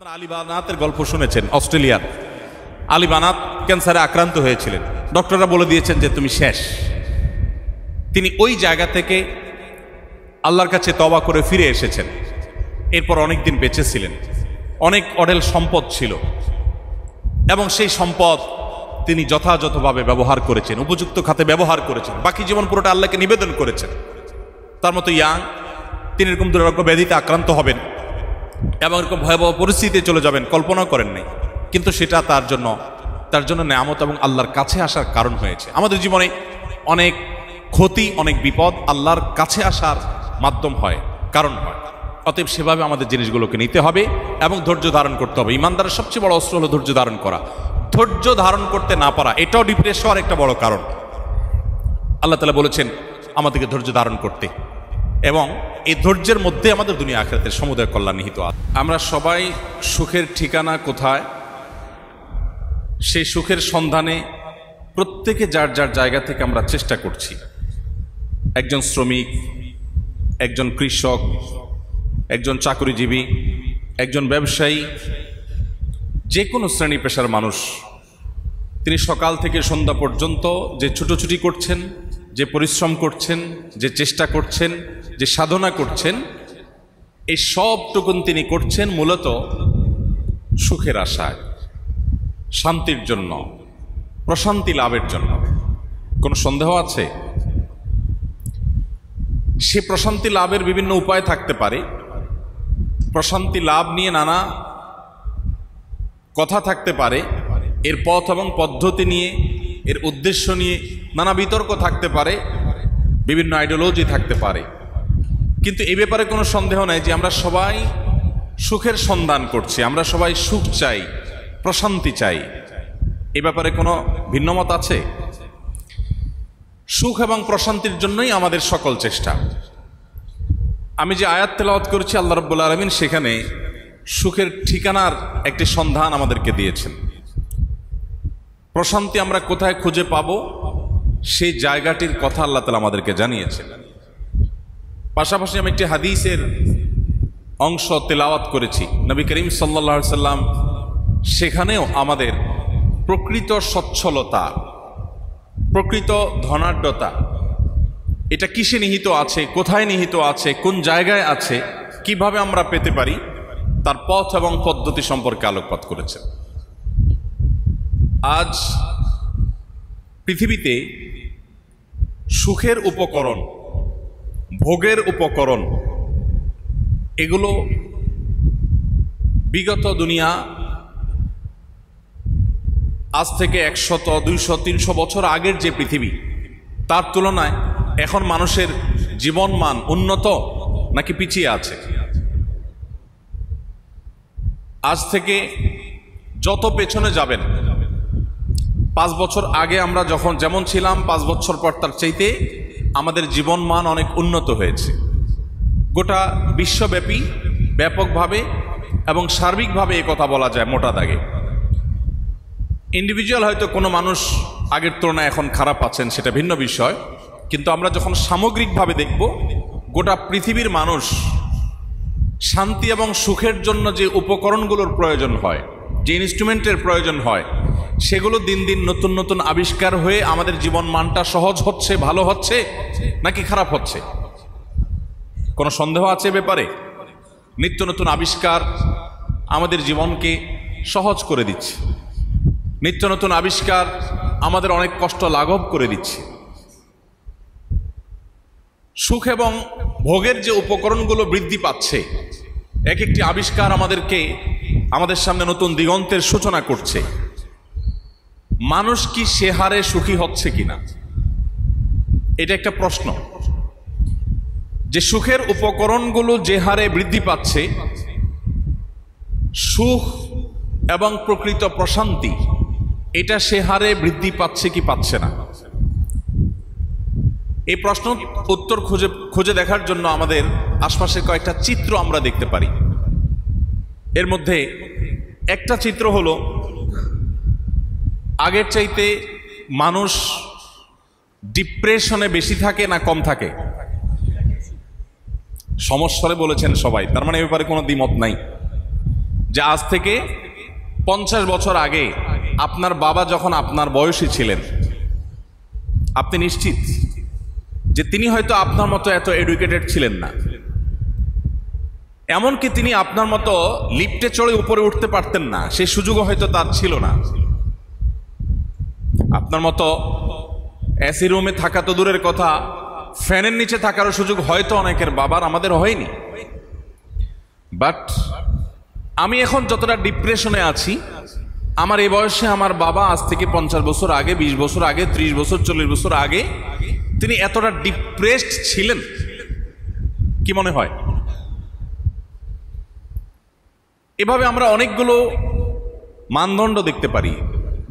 আপনারা আলী বানাতের গল্প শুনেছেন। অস্ট্রেলিয়ার আলী বানাত ক্যান্সারে আক্রান্ত হয়েছিলেন। ডক্টররা বলে দিয়েছেন যে তুমি শেষ। তিনি ওই জায়গা থেকে আল্লাহর কাছে তওবা করে ফিরে এসেছেন। এরপর অনেক দিন বেঁচে ছিলেন। অনেক অঢেল সম্পদ ছিল এবং সেই সম্পদ তিনি যথাযথভাবে ব্যবহার করেছেন, উপযুক্ত খাতে ব্যবহার করেছেন। বাকি জীবন পুরোটা আল্লাহকে নিবেদন করেছেন। তার মতো তিনি এরকম দুরারোগ্য ব্যাধিতে আক্রান্ত হবেন এবং এরকম ভয়াবহ পরিস্থিতিতে চলে যাবেন কল্পনা করেন নাই। কিন্তু সেটা তার জন্য নেয়ামত এবং আল্লাহর কাছে আসার কারণ হয়েছে। আমাদের জীবনে অনেক ক্ষতি, অনেক বিপদ আল্লাহর কাছে আসার মাধ্যম হয়, কারণ হয়। অতএব সেভাবে আমাদের জিনিসগুলোকে নিতে হবে এবং ধৈর্য ধারণ করতে হবে। ইমানদারের সবচেয়ে বড় অস্ত্র হলো ধৈর্য ধারণ করা। ধৈর্য ধারণ করতে না পারা এটাও ডিপ্রেশন হওয়ার একটা বড় কারণ। আল্লাহ তাআলা বলেছেন আমাদেরকে ধৈর্য ধারণ করতে, এবং এই ধৈর্যের মধ্যে আমাদের দুনিয়া আখিরাতের সমুদয় কল্যাণ নিহিত আছে। আমরা সবাই সুখের ঠিকানা কোথায়, সেই সুখের সন্ধানে প্রত্যেকে যার যার জায়গা থেকে আমরা চেষ্টা করছি। একজন শ্রমিক, একজন কৃষক, একজন চাকরিজীবী, একজন ব্যবসায়ী, যে কোনো শ্রেণী পেশার মানুষ, তিনি সকাল থেকে সন্ধ্যা পর্যন্ত যে ছুটোছুটি করছেন, যে পরিশ্রম করছেন, যে চেষ্টা করছেন, যে সাধনা করছেন, এই সবটুকুন তিনি করছেন মূলত সুখের আশায়, শান্তির জন্য, প্রশান্তি লাভের জন্য। কোনো সন্দেহ আছে? সে প্রশান্তি লাভের বিভিন্ন উপায় থাকতে পারে। প্রশান্তি লাভ নিয়ে নানা কথা থাকতে পারে, এর পথ এবং পদ্ধতি নিয়ে, এর উদ্দেশ্য নিয়ে নানা বিতর্ক থাকতে পারে, বিভিন্ন আইডিওলজি থাকতে পারে। কিন্তু এই ব্যাপারে কোনো সন্দেহ নাই যে আমরা সবাই সুখের সন্ধান করছি, আমরা সবাই সুখ চাই, প্রশান্তি চাই। এ ব্যাপারে কোনো ভিন্নমত আছে? সুখ এবং প্রশান্তির জন্যই আমাদের সকল চেষ্টা। আমি যে আয়াত তেলাওয়াত করেছি, আল্লাহ রাব্বুল আলামিন সেখানে সুখের ঠিকানার একটি সন্ধান আমাদেরকে দিয়েছেন। প্রশান্তি আমরা কোথায় খুঁজে পাবো সেই জায়গাটির কথা আল্লাহ তাআলা আমাদেরকে জানিয়েছেন। পাশাপাশি আমি একটি হাদিসের অংশ তেলাওয়াত করেছি। নবী করিম সাল্লাল্লাহু আলাইহি সাল্লাম সেখানেও আমাদের প্রকৃত সচ্ছলতা, প্রকৃত ধনাঢ্যতা এটা কিসে নিহিত আছে, কোথায় নিহিত আছে, কোন জায়গায় আছে, কিভাবে আমরা পেতে পারি, তার পথ এবং পদ্ধতি সম্পর্কে আলোকপাত করেছেন। আজ পৃথিবীতে সুখের উপকরণ, ভোগের উপকরণ, এগুলো বিগত দুনিয়া আজ থেকে 100, 200, 300 বছর আগের যে পৃথিবী, তার তুলনায় এখন মানুষের জীবন মান উন্নত নাকি পিছিয়ে আছে? আজ থেকে যত পেছনে যাবেন, 5 বছর আগে আমরা যেমন ছিলাম, 5 বছর পর তার চাইতে আমাদের জীবন মান অনেক উন্নত হয়েছে। গোটা বিশ্বব্যাপী ব্যাপকভাবে এবং সার্বিকভাবে এ কথা বলা যায় মোটা দাগে। ইন্ডিভিজুয়াল হয়তো কোনো মানুষ আগের তুলনায় এখন খারাপ আছেন, সেটা ভিন্ন বিষয়। কিন্তু আমরা যখন সামগ্রিকভাবে দেখব, গোটা পৃথিবীর মানুষ শান্তি এবং সুখের জন্য যে উপকরণগুলোর প্রয়োজন হয়, যে ইনস্ট্রুমেন্টের প্রয়োজন হয়, সেগুলো দিন দিন নতুন নতুন আবিষ্কার হয়ে আমাদের জীবন মানটা সহজ হচ্ছে, ভালো হচ্ছে নাকি খারাপ হচ্ছে? কোনো সন্দেহ আছে ব্যাপারে? নিত্য নতুন আবিষ্কার আমাদের জীবনকে সহজ করে দিচ্ছে। নিত্য নতুন আবিষ্কার আমাদের অনেক কষ্ট লাঘব করে দিচ্ছে। সুখ এবং ভোগের যে উপকরণগুলো বৃদ্ধি পাচ্ছে, এক একটি আবিষ্কার আমাদের সামনে নতুন দিগন্তের সূচনা করছে। মানুষ কি সে হারে সুখী হচ্ছে কিনা, এটা একটা প্রশ্ন। যে সুখের উপকরণগুলো যে হারে বৃদ্ধি পাচ্ছে, সুখ এবং প্রকৃত প্রশান্তি এটা সে হারে বৃদ্ধি পাচ্ছে কি পাচ্ছে না, এই প্রশ্ন উত্তর খুঁজে দেখার জন্য আমাদের আশপাশে কয়েকটা চিত্র আমরা দেখতে পারি। এর মধ্যে একটা চিত্র হলো, আগের চাইতে মানুষ ডিপ্রেশনে বেশি থাকে না কম থাকে? সমস্যারে বলেছেন সবাই, তার মানে এ ব্যাপারে কোনো দ্বিমত নাই। যে আজ থেকে 50 বছর আগে আপনার বাবা যখন আপনার বয়সী ছিলেন, আপনি নিশ্চিত যে তিনি হয়তো আপনার মতো এত এডুকেটেড ছিলেন না, এমনকি তিনি আপনার মতো লিফটে চড়ে উপরে উঠতে পারতেন না, সেই সুযোগও হয়তো তার ছিল না। আপনার মতো এসি রুমে থাকা তো দূরের কথা, ফ্যানের নিচে থাকারও সুযোগ হয়তো অনেকের বাবার, আমাদের হয়নি। বাট আমি এখন যতটা ডিপ্রেশনে আছি, আমার এই বয়সে আমার বাবা আজ থেকে 50 বছর আগে, 20 বছর আগে, 30 বছর, 40 বছর আগে তিনি এতটা ডিপ্রেসড ছিলেন, কি মনে হয়? এভাবে আমরা অনেকগুলো মানদণ্ড দেখতে পারি,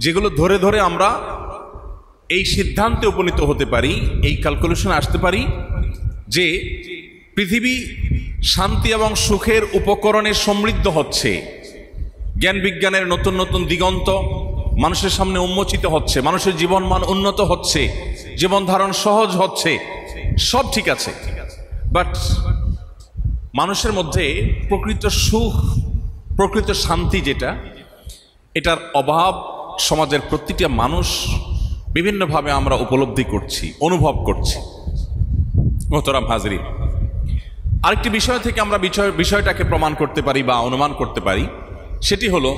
যেগুলো ধরে ধরে আমরা এই সিদ্ধান্তে উপনীত হতে পারি, এই ক্যালকুলেশনে আসতে পারি যে পৃথিবী শান্তি এবং সুখের উপকরণে সমৃদ্ধ হচ্ছে, জ্ঞান বিজ্ঞানের নতুন নতুন দিগন্ত মানুষের সামনে উন্মোচিত হচ্ছে, মানুষের জীবনমান উন্নত হচ্ছে, জীবন ধারণ সহজ হচ্ছে, সব ঠিক আছে। বাট মানুষের মধ্যে প্রকৃত সুখ, প্রকৃত শান্তি যেটা, এটার অভাব সমাজের প্রতিটা মানুষ বিভিন্নভাবে আমরা উপলব্ধি করছি, অনুভব করছি। মোহতারাম হাজরিন, আরেকটি বিষয় থেকে আমরা বিষয়টাকে প্রমাণ করতে পারি বা অনুমান করতে পারি, সেটি হলো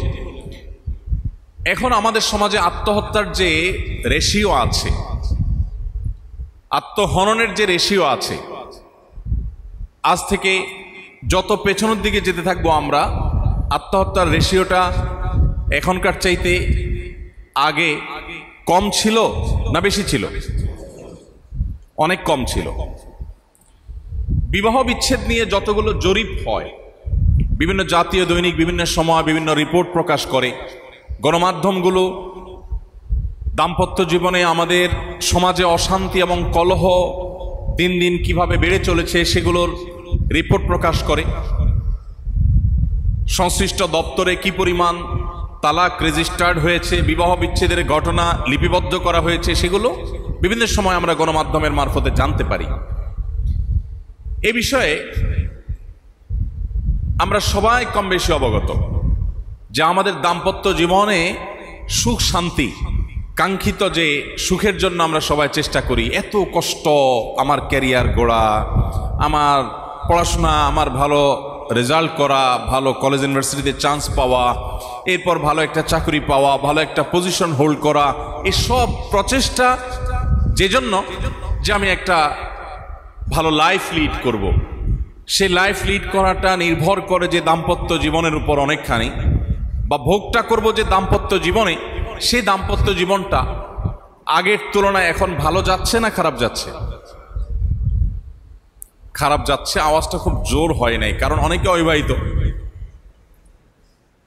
এখন আমাদের সমাজে আত্মহত্যার যে রেশিও আছে, আত্মহননের যে রেশিও আছে, আজ থেকে যত পেছনের দিকে যেতে থাকবো আমরা, আত্মহত্যার রেশিওটা এখনকার চাইতে আগে কম ছিল না বেশি ছিল? অনেক কম ছিল। বিবাহ বিচ্ছেদ নিয়ে যতগুলো জরিপ হয়, বিভিন্ন জাতীয় দৈনিক বিভিন্ন সময় বিভিন্ন রিপোর্ট প্রকাশ করে, গণমাধ্যমগুলো দাম্পত্য জীবনে আমাদের সমাজে অশান্তি এবং কলহ দিন দিন কিভাবে বেড়ে চলেছে সেগুলোর রিপোর্ট প্রকাশ করে, সংশ্লিষ্ট দপ্তরে কি পরিমাণ তালাক রেজিস্টার্ড হয়েছে, বিবাহ বিচ্ছেদের ঘটনা লিপিবদ্ধ করা হয়েছে, সেগুলো বিভিন্ন সময় আমরা গণমাধ্যমের মারফতে জানতে পারি। এ বিষয়ে আমরা সবাই কম বেশি অবগত যে আমাদের দাম্পত্য জীবনে সুখ শান্তি, কাঙ্ক্ষিত যে সুখের জন্য আমরা সবাই চেষ্টা করি, এত কষ্ট, আমার ক্যারিয়ার গড়া, আমার পড়াশোনা, আমার ভালো রেজাল্ট করা, ভালো কলেজ ইউনিভার্সিটিতে চান্স পাওয়া, এরপর ভালো একটা চাকরি পাওয়া, ভালো একটা পজিশন হোল্ড করা, এসব প্রচেষ্টা যে জন্য যে আমি একটা ভালো লাইফ লিড করব, সেই লাইফ লিড করাটা নির্ভর করে যে দাম্পত্য জীবনের উপর অনেকখানি, বা ভোগটা করব যে দাম্পত্য জীবনে, সেই দাম্পত্য জীবনটা আগের তুলনায় এখন ভালো যাচ্ছে না খারাপ যাচ্ছে? খারাপ যাচ্ছে। আওয়াজটা খুব জোর হয় নাই, কারণ অনেকে অবিবাহিত,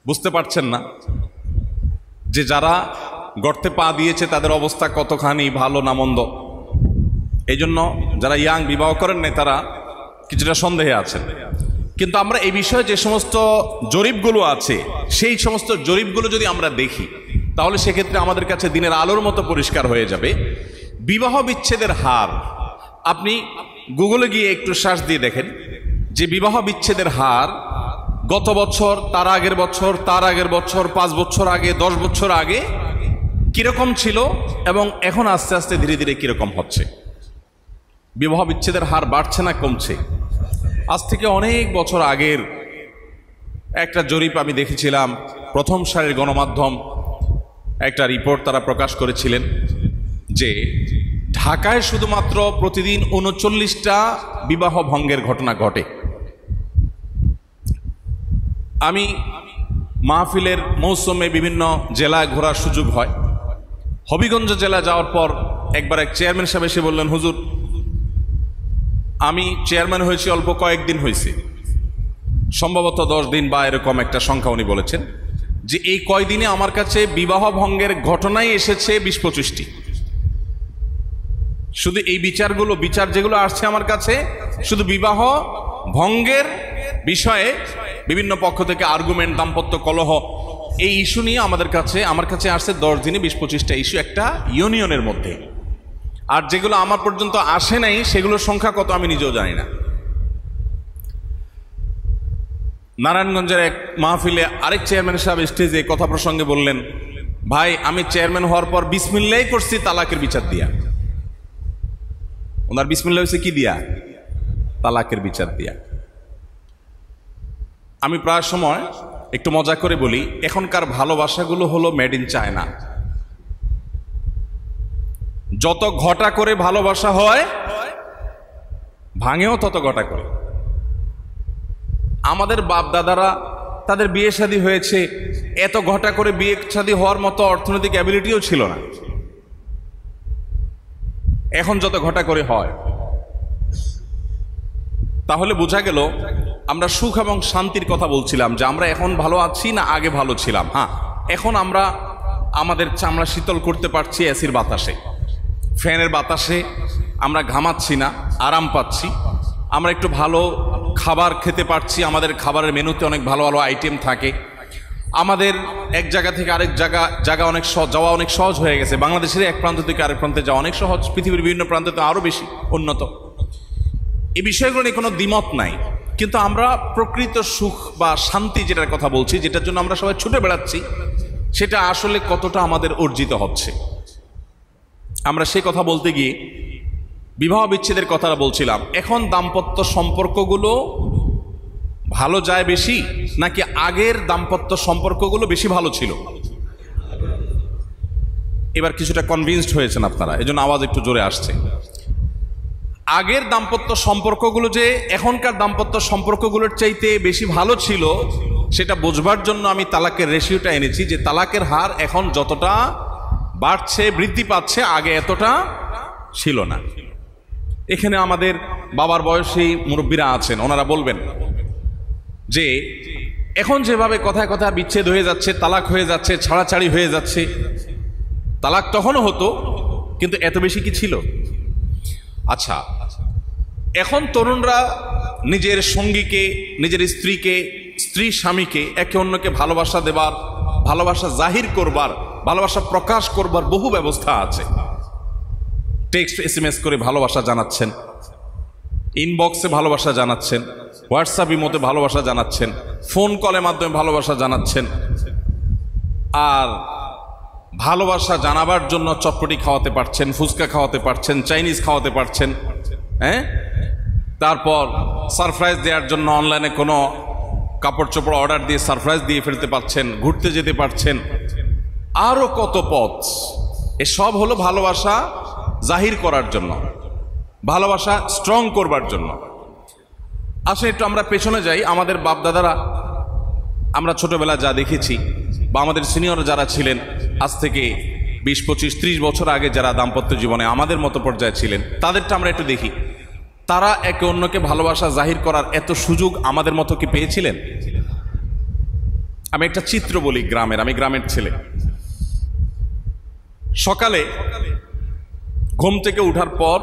বুঝতে পারছেন না যে যারা গর্তে পা দিয়েছে তাদের অবস্থা কতখানি ভালো না মন্দ। এই জন্য যারা ইয়াং বিবাহ করেন নাই তারা কিছুটা সন্দেহে আছেন। কিন্তু আমরা এই বিষয়ে যে সমস্ত জরিপগুলো আছে, সেই সমস্ত জরিপগুলো যদি আমরা দেখি, তাহলে সেক্ষেত্রে আমাদের কাছে দিনের আলোর মতো পরিষ্কার হয়ে যাবে বিবাহ বিচ্ছেদের হার। আপনি গুগলে গিয়ে একটু সার্চ দিয়ে দেখেন যে বিবাহ বিচ্ছেদের হার গত বছর, তার আগের বছর, তার আগের বছর, 5 বছর আগে, 10 বছর আগে কিরকম ছিল এবং এখন আস্তে আস্তে ধীরে ধীরে কিরকম হচ্ছে। বিবাহ বিচ্ছেদের হার বাড়ছে না কমছে? আজ থেকে অনেক বছর আগের একটা জরিপ আমি দেখেছিলাম, প্রথম সারির গণমাধ্যম একটা রিপোর্ট তারা প্রকাশ করেছিলেন যে ঢাকায় শুধুমাত্র প্রতিদিন 39টা বিবাহ ভঙ্গের ঘটনা ঘটে। আমি মাহফিলের মৌসুমে বিভিন্ন জেলায় ঘোরার সুযোগ হয়। হবিগঞ্জ জেলা যাওয়ার পর একবার এক চেয়ারম্যান সাহেব এসে বললেন, হুজুর আমি চেয়ারম্যান হয়েছি অল্প কয়েকদিন হয়েছে, সম্ভবত 10 দিন বা এরকম একটা সংখ্যা উনি বলেছেন, যে এই কয়দিনে আমার কাছে বিবাহ ভঙ্গের ঘটনাই এসেছে 20-25টি। শুধু এই বিচার যেগুলো আসছে আমার কাছে, শুধু বিবাহ ভঙ্গের বিষয়ে বিভিন্ন পক্ষ থেকে আর্গুমেন্ট, দাম্পত্য কলহ, এই ইস্যু নিয়ে আমার কাছে আসছে 10 দিনে 20-25টা ইস্যু একটা ইউনিয়নের মধ্যে। আর যেগুলো আমার পর্যন্ত আসে নাই সেগুলোর সংখ্যা কত আমি নিজেও জানি না। নারায়ণগঞ্জের এক মাহফিলে আরেক চেয়ারম্যান সাহেব স্টেজে কথা প্রসঙ্গে বললেন, ভাই আমি চেয়ারম্যান হওয়ার পর বিসমিল্লাহ করছি তালাকের বিচার দিয়া। ওনার বিসমিল্লাহ হয়েছে কি দিয়া? তালাকের বিচার দিয়া। আমি প্রায় সময় একটু মজা করে বলি, এখনকার ভালোবাসাগুলো হলো মেড ইন চায়না। যত ঘটা করে ভালোবাসা হয়, ভাঙেও তত ঘটা করে। আমাদের বাপ দাদারা তাদের বিয়ে শাদী হয়েছে, এত ঘটা করে বিয়ে শাদী হওয়ার মতো অর্থনৈতিক অ্যাবিলিটিও ছিল না। এখন যত ঘটা করে হয়, তাহলে বোঝা গেল আমরা সুখ এবং শান্তির কথা বলছিলাম, যে আমরা এখন ভালো আছি না আগে ভালো ছিলাম। হ্যাঁ, এখন আমরা আমাদের চামড়া শীতল করতে পারছি এসির বাতাসে, ফ্যানের বাতাসে আমরা ঘামাচ্ছি না, আরাম পাচ্ছি। আমরা একটু ভালো খাবার খেতে পারছি, আমাদের খাবারের মেনুতে অনেক ভালো ভালো আইটেম থাকে। আমাদের এক জায়গা থেকে আরেক জায়গা অনেক যাওয়া অনেক সহজ হয়ে গেছে। বাংলাদেশের এক প্রান্ত থেকে আরেক প্রান্তে যাওয়া অনেক সহজ, পৃথিবীর বিভিন্ন প্রান্তে তো আরও বেশি উন্নত। এই বিষয়গুলো নিয়ে কোনো দ্বিমত নাই, কিন্তু আমরা প্রকৃত সুখ বা শান্তি যেটার কথা বলছি, যেটার জন্য আমরা সবাই ছুটে বেড়াচ্ছি, সেটা আসলে কতটা আমাদের অর্জিত হচ্ছে। আমরা সেই কথা বলতে গিয়ে বিবাহ বিচ্ছেদের কথা বলছিলাম। এখন দাম্পত্য সম্পর্কগুলো ভালো যায় বেশি, নাকি আগের দাম্পত্য সম্পর্কগুলো বেশি ভালো ছিল? এবার কিছুটা কনভিন্সড হয়েছেন আপনারা, এজন্য আওয়াজ একটু জোরে আসছে। আগের দাম্পত্য সম্পর্কগুলো যে এখনকার দাম্পত্য সম্পর্কগুলোর চাইতে বেশি ভালো ছিল, সেটা বোঝবার জন্য আমি তালাকের রেশিওটা এনেছি, যে তালাকের হার এখন যতটা বাড়ছে, বৃদ্ধি পাচ্ছে, আগে এতটা ছিল না। এখানে আমাদের বাবার বয়সী মুরব্বীরা আছেন, ওনারা বলবেন যে এখন যেভাবে কথায় কথায় বিচ্ছেদ হয়ে যাচ্ছে, তালাক হয়ে যাচ্ছে, ছাড়াছাড়ি হয়ে যাচ্ছে, তালাক তখনও হতো, কিন্তু এত বেশি কি ছিল? আচ্ছা, এখন তরুণরা নিজের সঙ্গীকে, নিজের স্ত্রীকে, স্ত্রী স্বামীকে একে অন্যকে ভালোবাসা দেবার, ভালোবাসা জাহির করবার, ভালোবাসা প্রকাশ করবার বহু ব্যবস্থা আছে। টেক্সট SMS করে ভালোবাসা জানাচ্ছেন, ইনবক্সে ভালোবাসা জানাচ্ছেন, হোয়াটসঅ্যাপ ইমোতে ভালোবাসা জানাচ্ছেন, ফোন কলের মাধ্যমে ভালোবাসা জানাচ্ছেন। আর ভালোবাসা জানাবার জন্য চটপটি খাওয়াতে পারছেন, ফুচকা খাওয়াতে পারছেন, চাইনিজ খাওয়াতে পারছেন, হ্যাঁ। তারপর সারপ্রাইজ দেওয়ার জন্য অনলাইনে কোনো কাপড় চোপড় অর্ডার দিয়ে সারপ্রাইজ দিয়ে ফেলতে পারছেন, ঘুরতে যেতে পারছেন, আরও কত পথ। এসব হলো ভালোবাসা জাহির করার জন্য, ভালোবাসা স্ট্রং করবার জন্য। আসলে একটু আমরা পেছনে যাই। আমাদের বাপদাদারা, আমরা ছোটবেলা যা দেখেছি, বা আমাদের সিনিয়র যারা ছিলেন, আজ থেকে 20, 25, 30 বছর আগে যারা দাম্পত্য জীবনে আমাদের মতো পর্যায়ে ছিলেন, তাদেরটা আমরা একটু দেখি। তারা একে অন্যকে ভালোবাসা জাহির করার এত সুযোগ আমাদের মতো কি পেয়েছিলেন? আমি একটা চিত্র বলি গ্রামের, আমি গ্রামের ছেলে। সকালে ঘুম থেকে উঠার পর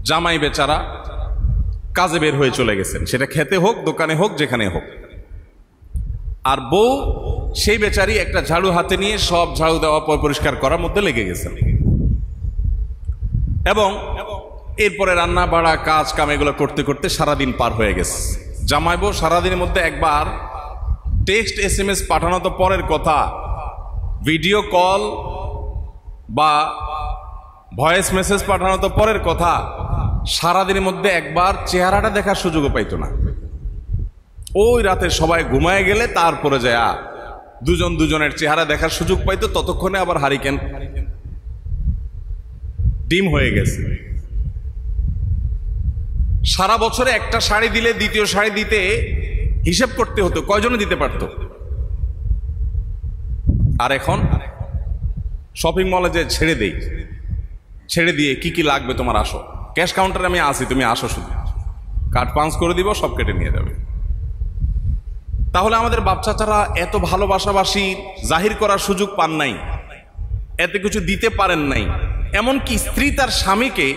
জামাই বেচারা কাজে বের হয়ে চলে গেছেন, সেটা খেতে হোক, দোকানে হোক, যেখানে হোক। আর বউ সেই বেচারি একটা ঝাড়ু হাতে নিয়ে সব ঝাড়ু দেওয়া পরিষ্কার করার মধ্যে লেগে গেছেন, এবং এরপরে রান্না বাড়া কাজ কাম এগুলো করতে করতে সারাদিন পার হয়ে গেছে। জামাই বউ সারাদিনের মধ্যে একবার টেক্সট SMS পাঠানো তো পরের কথা, ভিডিও কল বা ভয়েস মেসেজ পাঠানো তো পরের কথা, সারাদিনের মধ্যে একবার চেহারাটা দেখার সুযোগও পাইতো না। ওই রাতে সবাই ঘুমায় গেলে তারপরে যায় দুজন দুজনের চেহারা দেখার সুযোগ পাইতো, ততক্ষণে আবার হারিকেন ডিম হয়ে গেছে। সারা বছরে একটা শাড়ি দিলে দ্বিতীয় শাড়ি দিতে হিসেব করতে হতো কয়জনে দিতে পারতো। আর এখন শপিং মলে যে ছেড়ে দিয়ে কি কি লাগবে তোমার আসো, ক্যাশ কাউন্টারে আমি আসি, তুমি আসো, শুধু কার্ড পাঞ্চ করে দিব, সব কেটে নিয়ে যাবে। তাহলে আমাদের বাচ্চারা এত ভালোবাসাবাসী জাহির করার সুযোগ পান নাই, এত কিছু দিতে পারেন নাই। এমনকি স্ত্রী তার স্বামীকে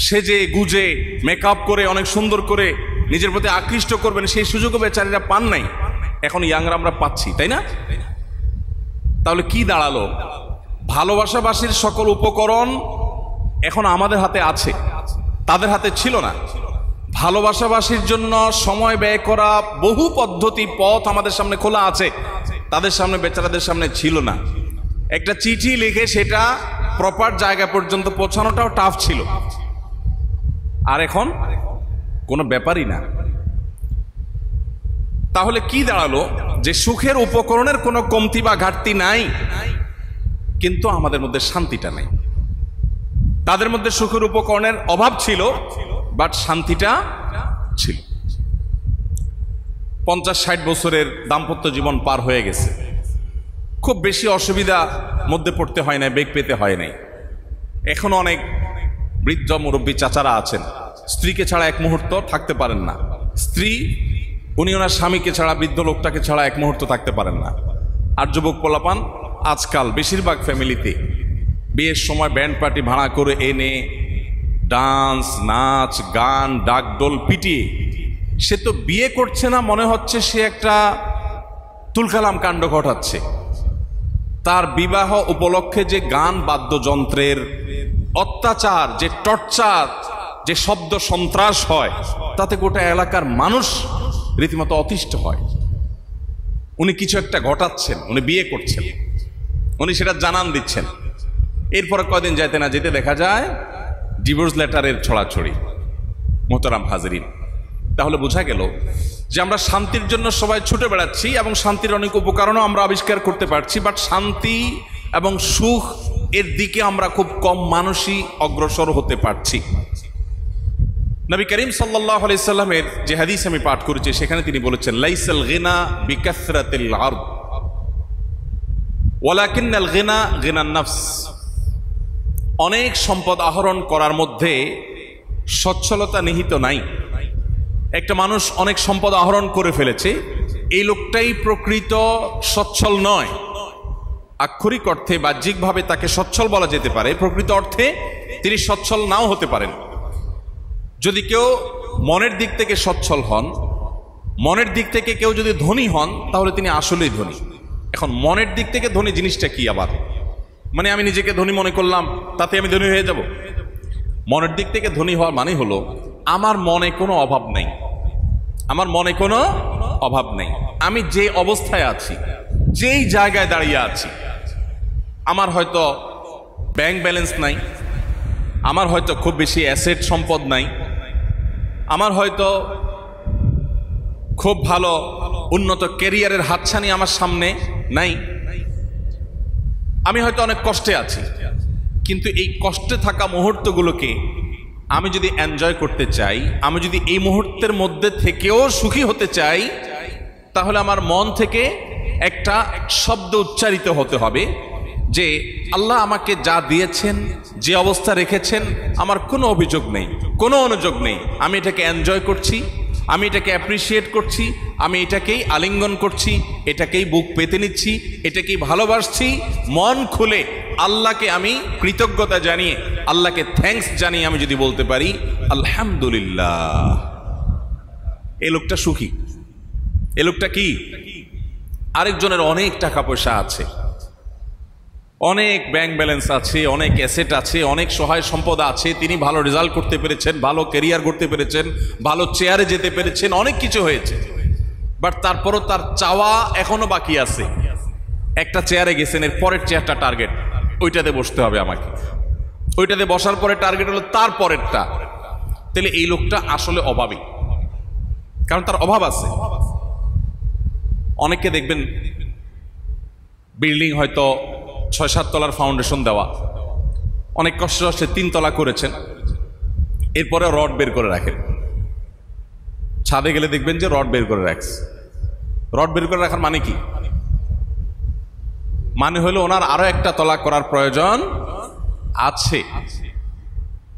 সেজে গুজে মেকআপ করে অনেক সুন্দর করে নিজের প্রতি আকৃষ্ট করবেন, সেই সুযোগও বেচারীরা পান নাই। এখন ইয়াংরা আমরা পাচ্ছি, তাই না? তাহলে কি দাঁড়ালো? ভালোবাসাবাসীর সকল উপকরণ এখন আমাদের হাতে আছে, তাদের হাতে ছিল না। ভালোবাসাবাসীর জন্য সময় ব্যয় করা বহু পদ্ধতি পথ আমাদের সামনে খোলা আছে, তাদের সামনে বেচারাদের সামনে ছিল না। একটা চিঠি লিখে সেটা প্রপার জায়গা পর্যন্ত পৌঁছানোটাও টাফ ছিল, আর এখন কোনো ব্যাপারই না। তাহলে কি দাঁড়ালো? যে সুখের উপকরণের কোনো কমতি বা ঘাটতি নাই, কিন্তু আমাদের মধ্যে শান্তিটা নাই। তাদের মধ্যে সুখের উপকরণের অভাব ছিল, বাট শান্তিটা ছিল। 50-60 বছরের দাম্পত্য জীবন পার হয়ে গেছে, খুব বেশি অসুবিধা মধ্যে পড়তে হয় নাই, বেগ পেতে হয় নাই। এখন অনেক বৃদ্ধ মুরব্বী চাচারা আছেন, স্ত্রীকে ছাড়া এক মুহূর্ত থাকতে পারেন না। স্ত্রী উনি ওনার স্বামীকে ছাড়া, বৃদ্ধ লোকটাকে ছাড়া এক মুহূর্ত থাকতে পারেন না। আর যুবক পোলাপান আজকাল বেশিরভাগ ফ্যামিলিতে বিয়ের সময় ব্যান্ড পার্টি ভাড়া করে এনে ডান্স, নাচ, গান, ডাকডোল পিটিয়ে, সে তো বিয়ে করছে না, মনে হচ্ছে সে একটা তুলকালাম কাণ্ড ঘটাচ্ছে। তার বিবাহ উপলক্ষে যে গান বাদ্যযন্ত্রের অত্যাচার, যে টর্চার, যে শব্দ সন্ত্রাস হয়, তাতে গোটা এলাকার মানুষ রীতিমতো অতিষ্ঠ হয়। উনি কিছু একটা ঘটাচ্ছেন, উনি বিয়ে করছেন, উনি সেটা জানান দিচ্ছেন। এরপরে কয়দিন যাইতে না যেতে দেখা যায় ডিভোর্স লেটারের ছড়াছড়ি। মোহতারাম হাজরিন, তাহলে বোঝা গেল যে আমরা শান্তির জন্য সবাই ছুটে বেড়াচ্ছি এবং শান্তির অনেক উপকরণও আমরা আবিষ্কার করতে পারছি, বাট শান্তি এবং সুখ এর দিকে আমরা খুব কম মানুষই অগ্রসর হতে পারছি। নবী করিম সাল্লাল্লাহু আলাইহি সাল্লামের যে হাদিস আমি পাঠ করেছি, সেখানে তিনি বলেছেন, লাইসাল গিনা বিকাসরাতিল আরদ ওয়ালাকিন্নাল গিনা গিনান নফস। অনেক সম্পদ আহরণ করার মধ্যে সচ্ছলতা নিহিত নাই। একটা মানুষ অনেক সম্পদ আহরণ করে ফেলেছে, এই লোকটাই প্রকৃত সচ্ছল নয়। আক্ষরিক অর্থে বাহ্যিকভাবে তাকে সচ্ছল বলা যেতে পারে, প্রকৃত অর্থে তিনি সচ্ছল নাও হতে পারেন। যদি কেউ মনের দিক থেকে সচ্ছল হন, মনের দিক থেকে কেউ যদি ধনী হন, তাহলে তিনি আসলেই ধনী। এখন মনের দিক থেকে ধনী জিনিসটা কি আবার? মানে আমি নিজেকে ধনী মনে করলাম, তাতে আমি ধনী হয়ে যাব? মনের দিক থেকে ধনী হওয়ার মানে হলো আমার মনে কোনো অভাব নেই, আমার মনে কোনো অভাব নেই। আমি যে অবস্থায় আছি, যেই জায়গায় দাঁড়িয়ে আছি, আমার হয়তো ব্যাংক ব্যালেন্স নাই, আমার হয়তো খুব বেশি অ্যাসেট সম্পদ নাই, আমার হয়তো খুব ভালো উন্নত ক্যারিয়ারের হাতছানি আমার সামনে নাই, আমি হয়তো অনেক কষ্টে আছি, কিন্তু এই কষ্টে থাকা মুহূর্তগুলোকে আমি যদি এনজয় করতে চাই, আমি যদি এই মুহূর্তের মধ্যে থেকেও সুখী হতে চাই, তাহলে আমার মন থেকে একটা শব্দ উচ্চারিত হতে হবে যে আল্লাহ আমাকে যা দিয়েছেন, যে অবস্থা রেখেছেন, আমার কোনো অভিযোগ নেই, কোনো অনুযোগ নেই। আমি এটাকে এনজয় করছি, আমি এটাকে অ্যাপ্রিসিয়েট করছি, আমি এটাকেই আলিঙ্গন করছি, এটাকেই বুক পেতে নিচ্ছি, এটাকেই ভালোবাসছি। মন খুলে আল্লাহকে আমি কৃতজ্ঞতা জানিয়ে, আল্লাহকে থ্যাঙ্কস জানিয়ে আমি যদি বলতে পারি আলহামদুলিল্লাহ, এই লোকটা সুখী। এই লোকটা কি? আরেকজনের অনেক টাকা পয়সা আছে, অনেক ব্যাংক ব্যালেন্স আছে, অনেক অ্যাসেট আছে, অনেক সহায় সম্পদ আছে, তিনি ভালো রেজাল্ট করতে পেরেছেন, ভালো ক্যারিয়ার করতে পেরেছেন, ভালো চেয়ারে যেতে পেরেছেন, অনেক কিছু হয়েছে, বাট তারপরও তার চাওয়া এখনো বাকি আছে। একটা চেয়ারে গেছেন, এর পরের চেয়ারটা টার্গেট, ওইটাতে বসতে হবে আমাকে, ওইটাতে বসার পরে টার্গেট হলো তার পরেরটা। তাহলে এই লোকটা আসলে অভাবী, কারণ তার অভাব আছে। অনেকে দেখবেন বিল্ডিং হয়তো 6-7 তলার ফাউন্ডেশন দেওয়া, অনেক কষ্ট হচ্ছে 3 তলা করেছেন, এরপরে রড বের করে রাখেন। ছাদে গেলে দেখবেন যে রড বের করে রাখছে। রড বের করে রাখার মানে কি? মানে হলো ওনার আরো একটা তলা করার প্রয়োজন আছে।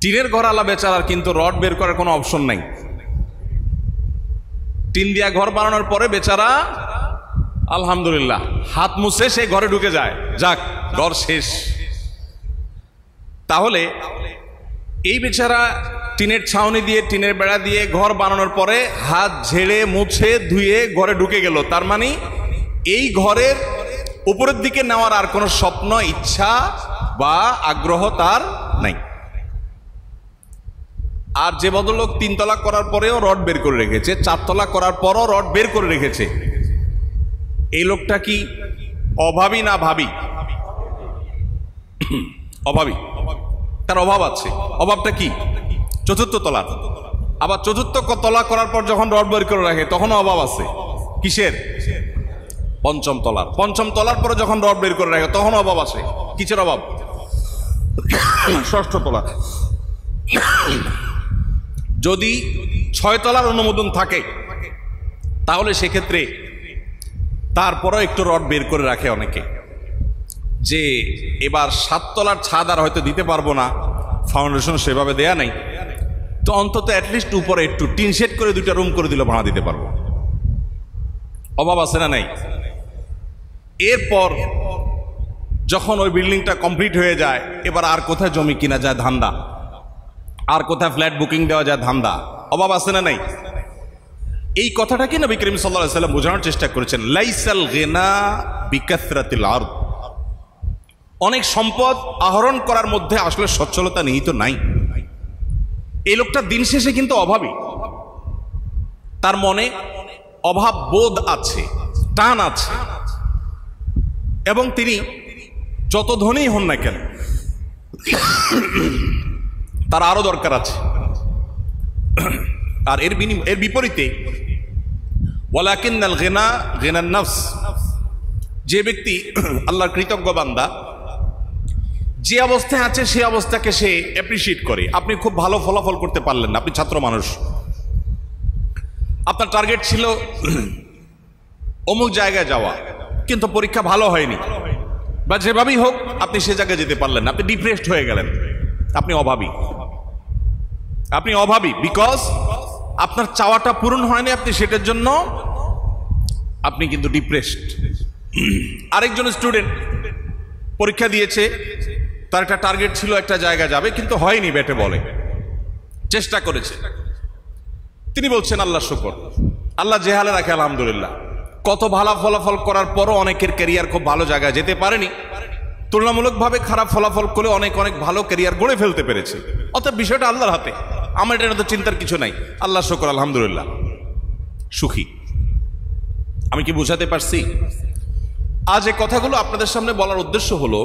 টিনের ঘর আলা বেচারার কিন্তু রড বের করার কোনো অপশন নাই। টিন দিয়া ঘর বানানোর পরে বেচারা আলহামদুলিল্লাহ হাত মুছে সে ঘরে ঢুকে যায়, যাক ঘর শেষ। তাহলে এই বেচারা টিনের ছাউনি দিয়ে, টিনের বেড়া দিয়ে ঘর বানানোর পরে হাত ঝেড়ে মুছে ধুয়ে ঘরে ঢুকে গেল, তার মানে এই ঘরের উপরের দিকে নেওয়ার আর কোনো স্বপ্ন, ইচ্ছা বা আগ্রহ তার নাই। আর যে ভদ্রলোক 3 তলাক করার পরেও রড বের করে রেখেছে, 4 তলাক করার পরও রড বের করে রেখেছে, এই লোকটা কি অভাবী না ভাবী? অভাবী, তার অভাব আছে। অভাবটা কি? 4র্থ তলাক। আবার 4র্থ তলাক করার পর যখন রড বের করে রাখে তখনও অভাব আছে। কিসের? 5ম তলার। 5ম তলার পরে যখন রড বের করে রাখে তখন অভাব আসে। কিসের অভাব? 6ষ্ঠ তলার। যদি 6 তলার অনুমোদন থাকে তাহলে সেক্ষেত্রে তারপরও একটু রড বের করে রাখে অনেকে, যে এবার 7 তলার ছাদ আর হয়তো দিতে পারবো না, ফাউন্ডেশন সেভাবে দেয়া নাই, তো অন্তত অ্যাটলিস্ট উপরে একটু টিন শেড করে 2টা রুম করে দিলে ভাড়া দিতে পারবো। অভাব আছে না নাই? এরপর যখন ওই বিল্ডিংটা কমপ্লিট হয়ে যায়, এবার আর কোথায় জমি কিনা যায় ধান্দা, আর কোথায় ফ্ল্যাট বুকিং দেওয়া যায় ধান্দা। অভাব আছে না নাই? এই কথাটাকে নবী করিম সাল্লাল্লাহু আলাইহি ওয়াসাল্লাম বোঝানোর চেষ্টা করেছেন, লাইসাল গিনা বিকাসরাতিল আরদ। অনেক সম্পদ আহরণ করার মধ্যে আসলে সচ্ছলতা নিহিত নাই। এই লোকটা দিন শেষে কিন্তু অভাবী, তার মনে অভাব বোধ আছে, টান আছে, এবং তিনি যত ধনী হন না কেন তার আরো দরকার আছে। আর এর বিপরীতে ওয়ালাকিন্নাল গিনা গিনান নফস, যে ব্যক্তি আল্লাহর কৃতজ্ঞ বান্দা, যে অবস্থায় আছে সে অবস্থাকে সে অ্যাপ্রিসিয়েট করে। আপনি খুব ভালো ফলাফল করতে পারলেন না, আপনি ছাত্র মানুষ, আপনার টার্গেট ছিল অমুক জায়গায় যাওয়া, কিন্তু পরীক্ষা ভালো হয়নি, বা যেভাবেই হোক আপনি সে জায়গায় যেতে পারলেন না, আপনি ডিপ্রেসড হয়ে গেলেন। আপনি অভাবী, আপনি অভাবী, বিকজ আপনার চাওয়াটা পূরণ হয়নি, আপনি সেটার জন্য আপনি কিন্তু ডিপ্রেসড। আরেকজন স্টুডেন্ট পরীক্ষা দিয়েছে, তার একটা টার্গেট ছিল একটা জায়গায় যাবে, কিন্তু হয়নি, ব্যাটে বলে চেষ্টা করেছে। তিনি বলছেন আল্লাহ শুকর, আল্লাহ জেহালে রাখে আলহামদুলিল্লাহ। কত ভালো ফলাফল করার পরও অনেকের ক্যারিয়ার খুব ভালো জায়গায় যেতে পারেনি, তুলনামূলকভাবে খারাপ ফলাফল করে অনেক অনেক ভালো ক্যারিয়ার গড়ে ফেলতে পেরেছে। অতএব বিষয়টা আল্লাহর হাতে, আমার এটা তো চিন্তার কিছু নাই, আল্লাহ শুকর আলহামদুলিল্লাহ, সুখী। আমি কি বুঝাতে পারছি? আজ এই কথাগুলো আপনাদের সামনে বলার উদ্দেশ্য হলো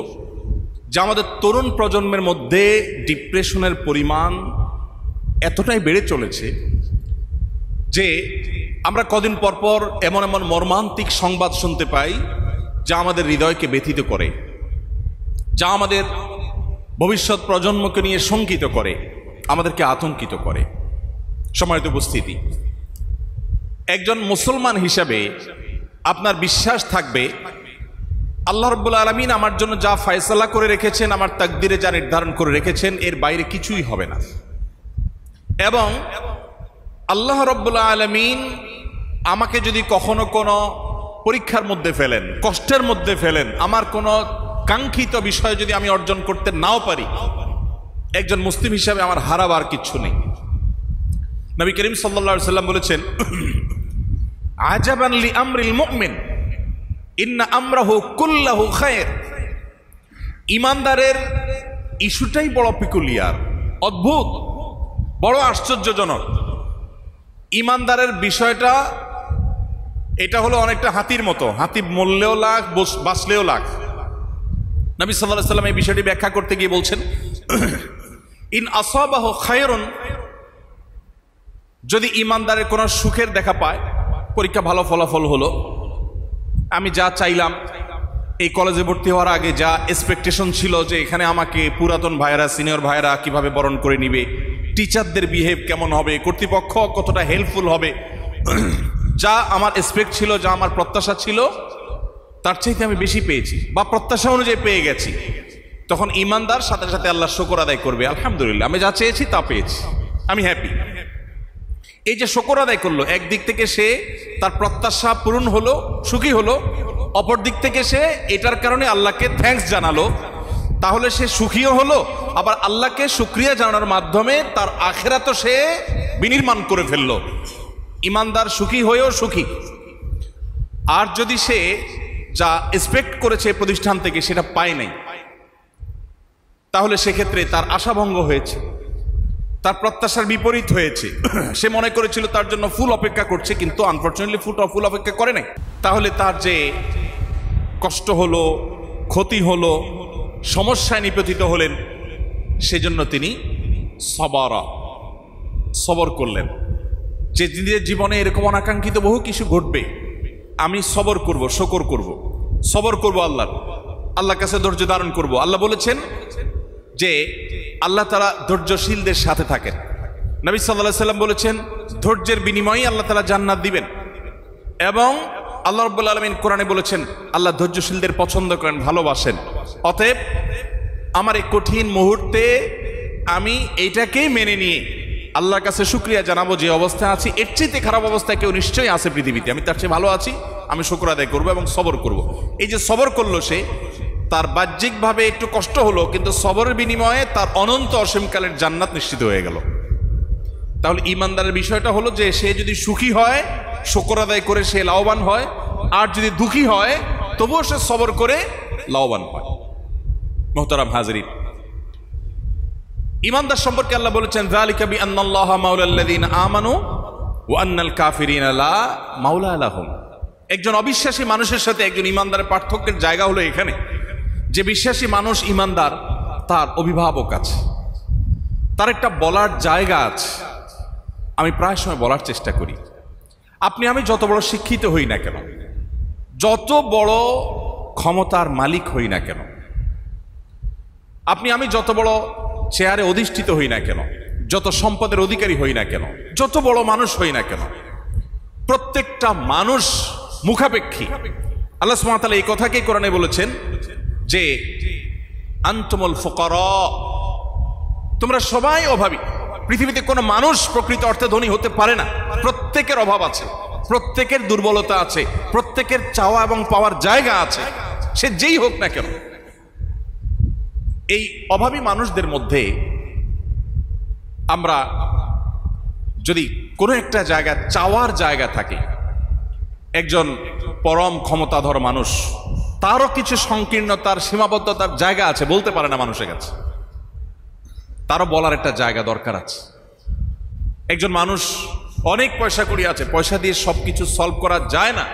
যে আমাদের তরুণ প্রজন্মের মধ্যে ডিপ্রেশনের পরিমাণ এতটাই বেড়ে চলেছে যে আমরা কদিন পর পর এমন এমন মর্মান্তিক সংবাদ শুনতে পাই যা আমাদের হৃদয়কে ব্যথিত করে, যা আমাদের ভবিষ্যৎ প্রজন্মকে নিয়ে শঙ্কিত করে, আমাদেরকে আতঙ্কিত করে। সম্মানিত উপস্থিতি, একজন মুসলমান হিসাবে আপনার বিশ্বাস থাকবে আল্লাহ রাব্বুল আলামিন আমার জন্য যা ফয়সালা করে রেখেছেন, আমার তাকদিরে যা নির্ধারণ করে রেখেছেন, এর বাইরে কিছুই হবে না। এবং আল্লাহ রাব্বুল আলামিন আমাকে যদি কখনো কোনো পরীক্ষার মধ্যে ফেলেন, কষ্টের মধ্যে ফেলেন, আমার কোনো কাঙ্ক্ষিত বিষয় যদি আমি অর্জন করতে নাও পারি, একজন মুসলিম হিসাবে আমার হারাবার কিচ্ছু নেই। নবী করিম সাল্লাল্লাহু আলাইহি ওয়াসাল্লাম বলেছেন, আজাবান লি আমরিল মুমিন ইন্না আমরাহু কুল্লাহু খায়র। ইমানদারের ইস্যুটাই বড় পিকুলিয়ার, অদ্ভুত, বড় আশ্চর্যজনক। ইমানদারের বিষয়টা এটা হলো অনেকটা হাতির মতো, হাতি মরলেও লাখ, বাঁচলেও লাখ। নবী সাল্লাল্লাহু আলাইহি ওয়াসাল্লাম এই বিষয়টি ব্যাখ্যা করতে গিয়ে বলছেন, ইন আসাবাহু খায়রুন, যদি ইমানদারের কোনো সুখের দেখা পায়, পরীক্ষা ভালো ফলাফল হলো, আমি যা চাইলাম, এই কলেজে ভর্তি হওয়ার আগে যা এক্সপেকটেশন ছিল যে এখানে আমাকে পুরাতন ভাইয়েরা, সিনিয়র ভাইয়েরা কিভাবে বরণ করে নিবে, টিচারদের বিহেভ কেমন হবে, কর্তৃপক্ষ কতটা হেল্পফুল হবে, যা আমার এক্সপেক্ট ছিল, যা আমার প্রত্যাশা ছিল, তার চাইতে আমি বেশি পেয়েছি বা প্রত্যাশা অনুযায়ী পেয়ে গেছি। তখন ইমানদার সাথে সাথে আল্লাহ শুকর আদায় করবে, আলহামদুলিল্লাহ আমি যা চেয়েছি তা পেয়েছি, আমি হ্যাপি। এই যে শুকর আদায় করলো, একদিক থেকে সে তার প্রত্যাশা পূরণ হলো, সুখী হলো, অপর দিক থেকে সে এটার কারণে আল্লাহকে থ্যাঙ্কস জানালো, তাহলে সে সুখীও হলো, আবার আল্লাহকে শুকরিয়া জানানোর মাধ্যমে তার আখিরাতও সে বিনির্মাণ করে ফেললো। ইমানদার সুখী হয়েও সুখী। আর যদি সে যা এক্সপেক্ট করেছে প্রতিষ্ঠান থেকে সেটা পায় নাই, তাহলে সেক্ষেত্রে তার আশাভঙ্গ হয়েছে, তার প্রত্যাশার বিপরীত হয়েছে। সে মনে করেছিল তার জন্য ফুল অপেক্ষা করছে, কিন্তু আনফরচুনেটলি ফুল অপেক্ষা করে নাই। তাহলে তার যে কষ্ট হলো, ক্ষতি হলো, সমস্যায় নিপতিত হলেন, সেজন্য তিনি সবর করলেন যে নিজের জীবনে এরকম অনাকাঙ্ক্ষিত বহু কিছু ঘটবে, আমি সবর করব, শকর করব, সবর করব, আল্লাহর কাছে ধৈর্য ধারণ করব। আল্লাহ বলেছেন যে আল্লাহ তাআলা ধৈর্যশীলদের সাথে থাকেন। নবী সাল্লাল্লাহু আলাইহি সাল্লাম বলেছেন ধৈর্যের বিনিময়ে আল্লাহ তাআলা জান্নাত দিবেন। এবং আল্লাহ রাব্বুল আলামিন কোরআনে বলেছেন আল্লাহ ধৈর্যশীলদের পছন্দ করেন, ভালোবাসেন। অতএব আমার এই কঠিন মুহূর্তে আমি এইটাকেই মেনে নিয়ে আল্লাহর কাছে শুকরিয়া জানাবো যে অবস্থায় আছি, এর চেয়ে খারাপ অবস্থায় কেউ নিশ্চয়ই আছে পৃথিবীতে, আমি তার চেয়ে ভালো আছি, আমি শুকর আদায় করবো এবং সবর করব। এই যে সবর করলো সে, তার বাহ্যিকভাবে একটু কষ্ট হলো, কিন্তু সবরের বিনিময়ে তার অনন্ত অসীমকালের জান্নাত নিশ্চিত হয়ে গেল। তাহলে ঈমানদারের বিষয়টা হলো যে সে যদি সুখী হয়, শুকর আদায় করে সে লাভবান হয়, আর যদি দুঃখী হয় তবুও সে সবর করে লাভবান হয়। মুহতারাম হাজিরিন, ঈমানদার সম্পর্কে আল্লাহ বলেছেন যালিকা বিআন্নাল্লাহা মাওলাল্লাযীনা আমানু ওয়া আন্নাল কাফিরিনা লা মাওলা লাহুম। একজন অবিশ্বাসী মানুষের সাথে একজন ঈমানদারের পার্থক্যের জায়গা হলো এখানে যে বিশ্বাসী মানুষ, ঈমানদার, তার অভিভাবক আছে, তার একটা বলার জায়গা আছে। আমি প্রায় সময় বলার চেষ্টা করি, আপনি আমি যত বড় শিক্ষিত হই না কেন, যত বড় ক্ষমতার মালিক হই না কেন, আপনি আমি যত বড় চেয়ারে অধিষ্ঠিত হই না কেন, যত সম্পদের অধিকারী হই না কেন, যত বড় মানুষ হই না কেন, প্রত্যেকটা মানুষ মুখাপেক্ষী। আল্লাহ সুবহানাহু ওয়া তাআলা এই কথাকেই কোরআনে বলেছেন যে আনতুমুল ফুকারা, তোমরা সবাই অভাবী। পৃথিবীতে কোনো মানুষ প্রকৃত অর্থে ধনী হতে পারে না, প্রত্যেকের অভাব আছে, প্রত্যেকের দুর্বলতা আছে, প্রত্যেকের চাওয়া এবং পাওয়ার জায়গা আছে, সে যেই হোক না কেন। এই অভাবী মানুষদের মধ্যে আমরা যদি কোনো একটা জায়গা চাওয়ার জায়গা থাকে, একজন পরম ক্ষমতাধর মানুষ, তারও কিছু সংকীর্ণতার সীমাবদ্ধতার জায়গা আছে, বলতে পারে না মানুষের কাছে, তারও বলার একটা জায়গা দরকার আছে। একজন মানুষ অনেক পয়সা কড়ি আছে, পয়সা দিয়ে সবকিছু সলভ করা যায় না।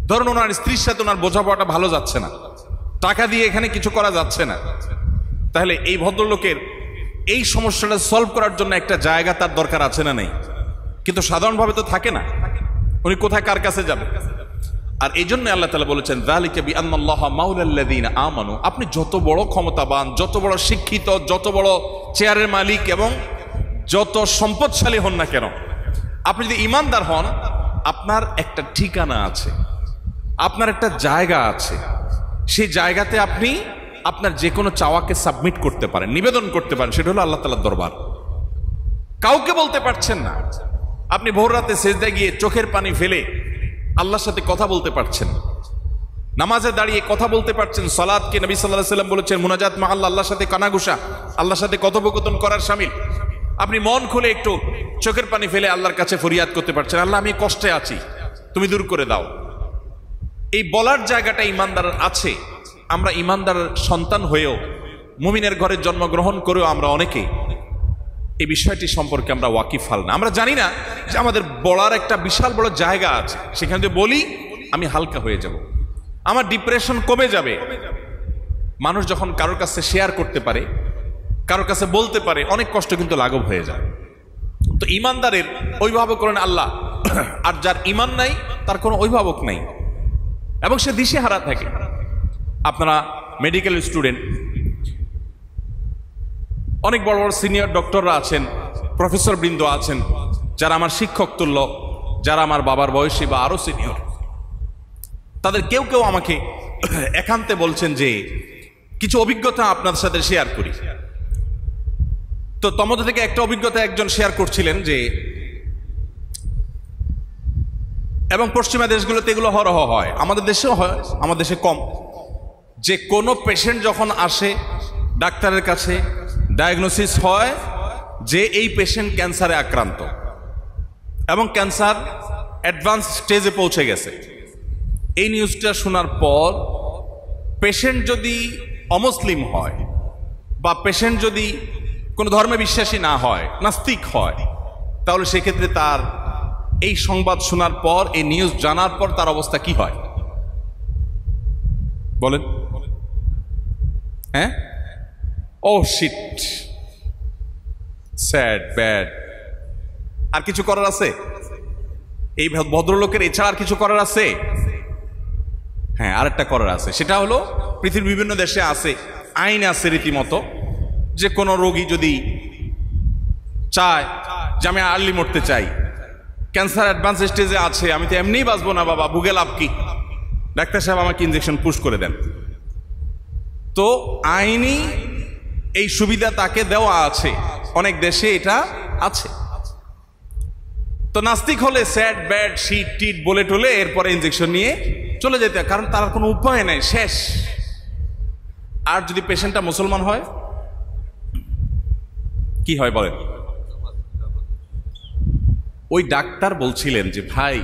ধরুন ওনার স্ত্রীর সাথে ওনার বোঝাপড়াটা ভালো যাচ্ছে না, টাকা দিয়ে এখানে কিছু করা যাচ্ছে না, তাহলে এই ভদ্রলোকের এই সমস্যাটা সলভ করার জন্য একটা জায়গা তার দরকার আছে না নেই? কিন্তু সাধারণভাবে তো থাকে না, উনি কোথায় কার কাছে যাবে? আর এই জন্য আল্লাহ তাআলা বলেছেন যালিকা বিআন্নাল্লাহা মাওলাল্লাযীনা আমানু। আপনি যত বড় ক্ষমতাবান, যত বড় শিক্ষিত, যত বড় চেয়ারের মালিক এবং যত সম্পদশালী হন না কেন, আপনি যদি ঈমানদার হন, আপনার একটা ঠিকানা আছে, আপনার একটা জায়গা আছে, সেই জায়গাতে আপনি আপনার যে কোনো চাওয়াকে সাবমিট করতে পারেন, নিবেদন করতে পারেন, সেটা হলো আল্লাহ তাআলার দরবার। কাউকে বলতে পারছেন না, আপনি ভোর রাতে সেজদায় গিয়ে চোখের পানি ফেলে আল্লাহর সাথে কথা বলতে পারছেন, নামাজে দাঁড়িয়ে কথা বলতে পারছেন। সালাতকে নবী সাল্লাল্লাহু আলাইহি সাল্লাম বলেছেন মুনাজাত মা আল্লাহ, আল্লাহর সাথে কানাঘুষা, আল্লাহর সাথে কথোপকথন করার শামিল। আপনি মন খুলে একটু চোখের পানি ফেলে আল্লাহর কাছে ফরিয়াদ করতে পারছেন, আল্লাহ আমি কষ্টে আছি, তুমি দূর করে দাও। এই বলার জায়গাটা ঈমানদার আছে। আমরা ঈমানদার সন্তান হয়েও, মুমিনের ঘরে জন্মগ্রহণ করেও আমরা অনেকে এই বিষয়টি সম্পর্কে আমরা ওয়াকিফাল না। আমরা জানি না যে আমাদের বলার একটা বিশাল বড় জায়গা আছে, সেখানে যদি বলি আমি হালকা হয়ে যাব, আমার ডিপ্রেশন কমে যাবে। মানুষ যখন কারোর কাছে শেয়ার করতে পারে, কারোর কাছে বলতে পারে, অনেক কষ্ট কিন্তু লাঘব হয়ে যায়। তো ঈমানদারের অভিভাবক করেন আল্লাহ, আর যার ঈমান নাই তার কোনো অভিভাবক নাই এবং সে দিশেহারা থাকে। আপনারা মেডিকেল স্টুডেন্ট, অনেক বড় বড় সিনিয়র ডক্টররা আছেন, প্রফেসর বৃন্দ আছেন, যারা আমার শিক্ষক তুল্য, যারা আমার বাবার বয়সী বা আরো সিনিয়র, তাদের কেউ কেউ আমাকে একান্তে বলছেন যে কিছু অভিজ্ঞতা আপনাদের সাথে শেয়ার করি। তো তমধ্যে থেকে একটা অভিজ্ঞতা একজন শেয়ার করছিলেন যে, এবং পশ্চিমা দেশগুলোতে এগুলো হরহ হয়, আমাদের দেশেও হয়, আমাদের দেশে কম, যে কোনো পেশেন্ট যখন আসে ডাক্তারের কাছে, ডায়াগনোসিস হয় যে এই পেশেন্ট ক্যান্সারে আক্রান্ত এবং ক্যান্সার অ্যাডভান্স স্টেজে পৌঁছে গেছে। এই নিউজটা শোনার পর পেশেন্ট যদি অমুসলিম হয় বা পেশেন্ট যদি কোনো ধর্মে বিশ্বাসী না হয়, নাস্তিক হয়, তাহলে সেক্ষেত্রে তার এই সংবাদ শোনার পর, এই নিউজ জানার পর তার অবস্থা কি হয় বলেন? হ্যাঁ, ও শিট, স্যাড, ব্যাড। আর কিছু করার আছে? এই ভদ্রলোকের এছাড়া আর কিছু করার আছে? হ্যাঁ, আরেকটা করার আছে। সেটা হলো, পৃথিবীর বিভিন্ন দেশে আছে, আইন আছে রীতিমতো, যে কোনো রোগী যদি চায় যে আমি আর্লি মরতে চাই, ক্যান্সার অ্যাডভান্স স্টেজে আছে, আমি তো এমনিই বাঁচবো না বাবা, ভুগে লাভ কি, ডাক্তার সাহেব আমাকে ইনজেকশন পুশ করে দেন, তো আইনি এই সুবিধা তাকে দেওয়া আছে, অনেক দেশে এটা আছে। তো নাস্তিক হলে স্যাড, ব্যাড, শিট টিট বলে টলে এরপরে ইনজেকশন নিয়ে চলে যেতে, কারণ তার কোনো উপায় নাই, শেষ। আর যদি পেশেন্টটা মুসলমান হয় কি হয় বলেন? ওই ডাক্তার বলছিলেন যে ভাই,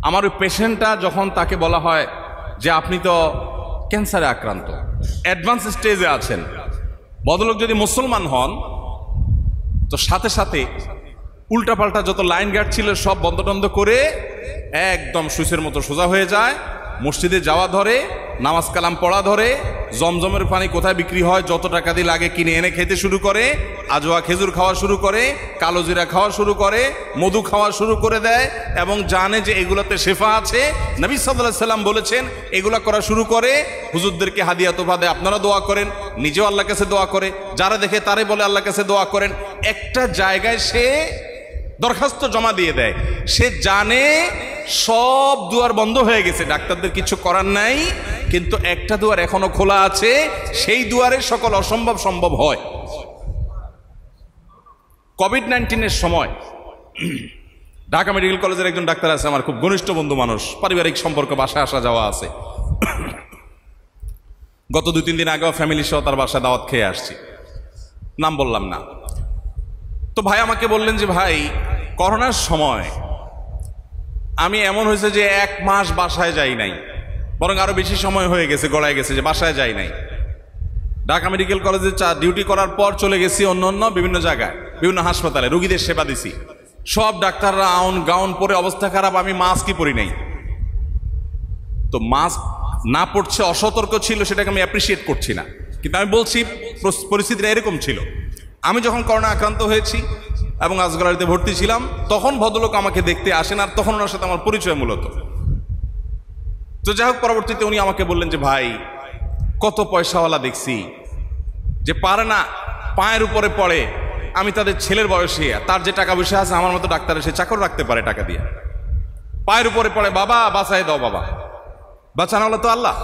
আমার ওই পেশেন্টটা যখন তাকে বলা হয় যে আপনি তো ক্যান্সারে আক্রান্ত, অ্যাডভান্স স্টেজে আছেন, ভদ্রলোক যদি মুসলমান হন তো সাথে সাথে উল্টাপাল্টা যত লাইন গার্ড ছিল সব বন্ধ টন্ধ করে একদম সুইচের মতো সোজা হয়ে যায়, মসজিদে যাওয়া ধরে, নামাজ কালাম পড়া ধরে, জমজমের পানি কোথায় বিক্রি হয় যত টাকা দিয়ে লাগে কিনে এনে খেতে শুরু করে, আজোয়া খেজুর খাওয়া শুরু করে, কালো জিরা খাওয়া শুরু করে, মধু খাওয়া শুরু করে দেয়, এবং জানে যে এগুলোতে শেফা আছে, নবী সাল্লাল্লাহু আলাইহি সাল্লাম বলেছেন, এগুলা করা শুরু করে। হুজুরদেরকে হাদিয়া তোফা দেয়, আপনারা দোয়া করেন, নিজেও আল্লাহর কাছে দোয়া করে, যারা দেখে তারে বলে আল্লাহর কাছে দোয়া করেন। একটা জায়গায় সে দরখাস্ত জমা দিয়ে দেয়, সে জানে সব দুয়ার বন্ধ হয়ে গেছে, ডাক্তারদের কিছু করার নাই, কিন্তু একটা দুয়ার এখনো খোলা আছে, সেই দুয়ারে সকল অসম্ভব সম্ভব হয়। কোভিড-19 সময় ঢাকা মেডিকেল কলেজের একজন ডাক্তার আছে, আমার খুব ঘনিষ্ঠ বন্ধু মানুষ, পারিবারিক সম্পর্ক, বাসায় আসা যাওয়া আছে। গত 2-3 দিন আগেও ফ্যামিলি সহ তার বাসায় দাওয়াত খেয়ে আসছি, নাম বললাম না। তো ভাই আমাকে বললেন যে ভাই, করোনার সময় আমি এমন হয়েছে যে 1 মাস বাসায় যাই নাই, বরং আরো বেশি সময় হয়ে গেছে, গড়ায় গেছে যে বাসায় যাই নাই। ঢাকা মেডিকেল কলেজে ডিউটি করার পর চলে গেছি অন্য বিভিন্ন জায়গায়, বিভিন্ন হাসপাতালে রোগীদের সেবা দিছি, সব ডাক্তাররা গাউন পরে অবস্থা খারাপ, আমি মাস্কই পরি নাই। তো মাস্ক না পড়ছে অসতর্ক ছিল, সেটাকে আমি অ্যাপ্রিসিয়েট করছি না, কিন্তু আমি বলছি পরিস্থিতিটা এরকম ছিল। আমি যখন করোনা আক্রান্ত হয়েছি এবং আজগলারিতে ভর্তি ছিলাম, তখন ভদ্রলোক আমাকে দেখতে আসেন, আর তখন ওনার সাথে আমার পরিচয় মূলত। তো যাই হোক, পরবর্তীতে উনি আমাকে বললেন যে ভাই, কত পয়সাওয়ালা দেখছি যে পারে না, পায়ের উপরে পড়ে, আমি তাদের ছেলের বয়সে, তার যে টাকা পয়সা আছে, আমার মতো ডাক্তার এসে চাকর রাখতে পারে টাকা দিয়ে, পায়ের উপরে পড়ে, বাবা বাঁচাই দাও বাবা, বাঁচানো হলো তো আল্লাহ,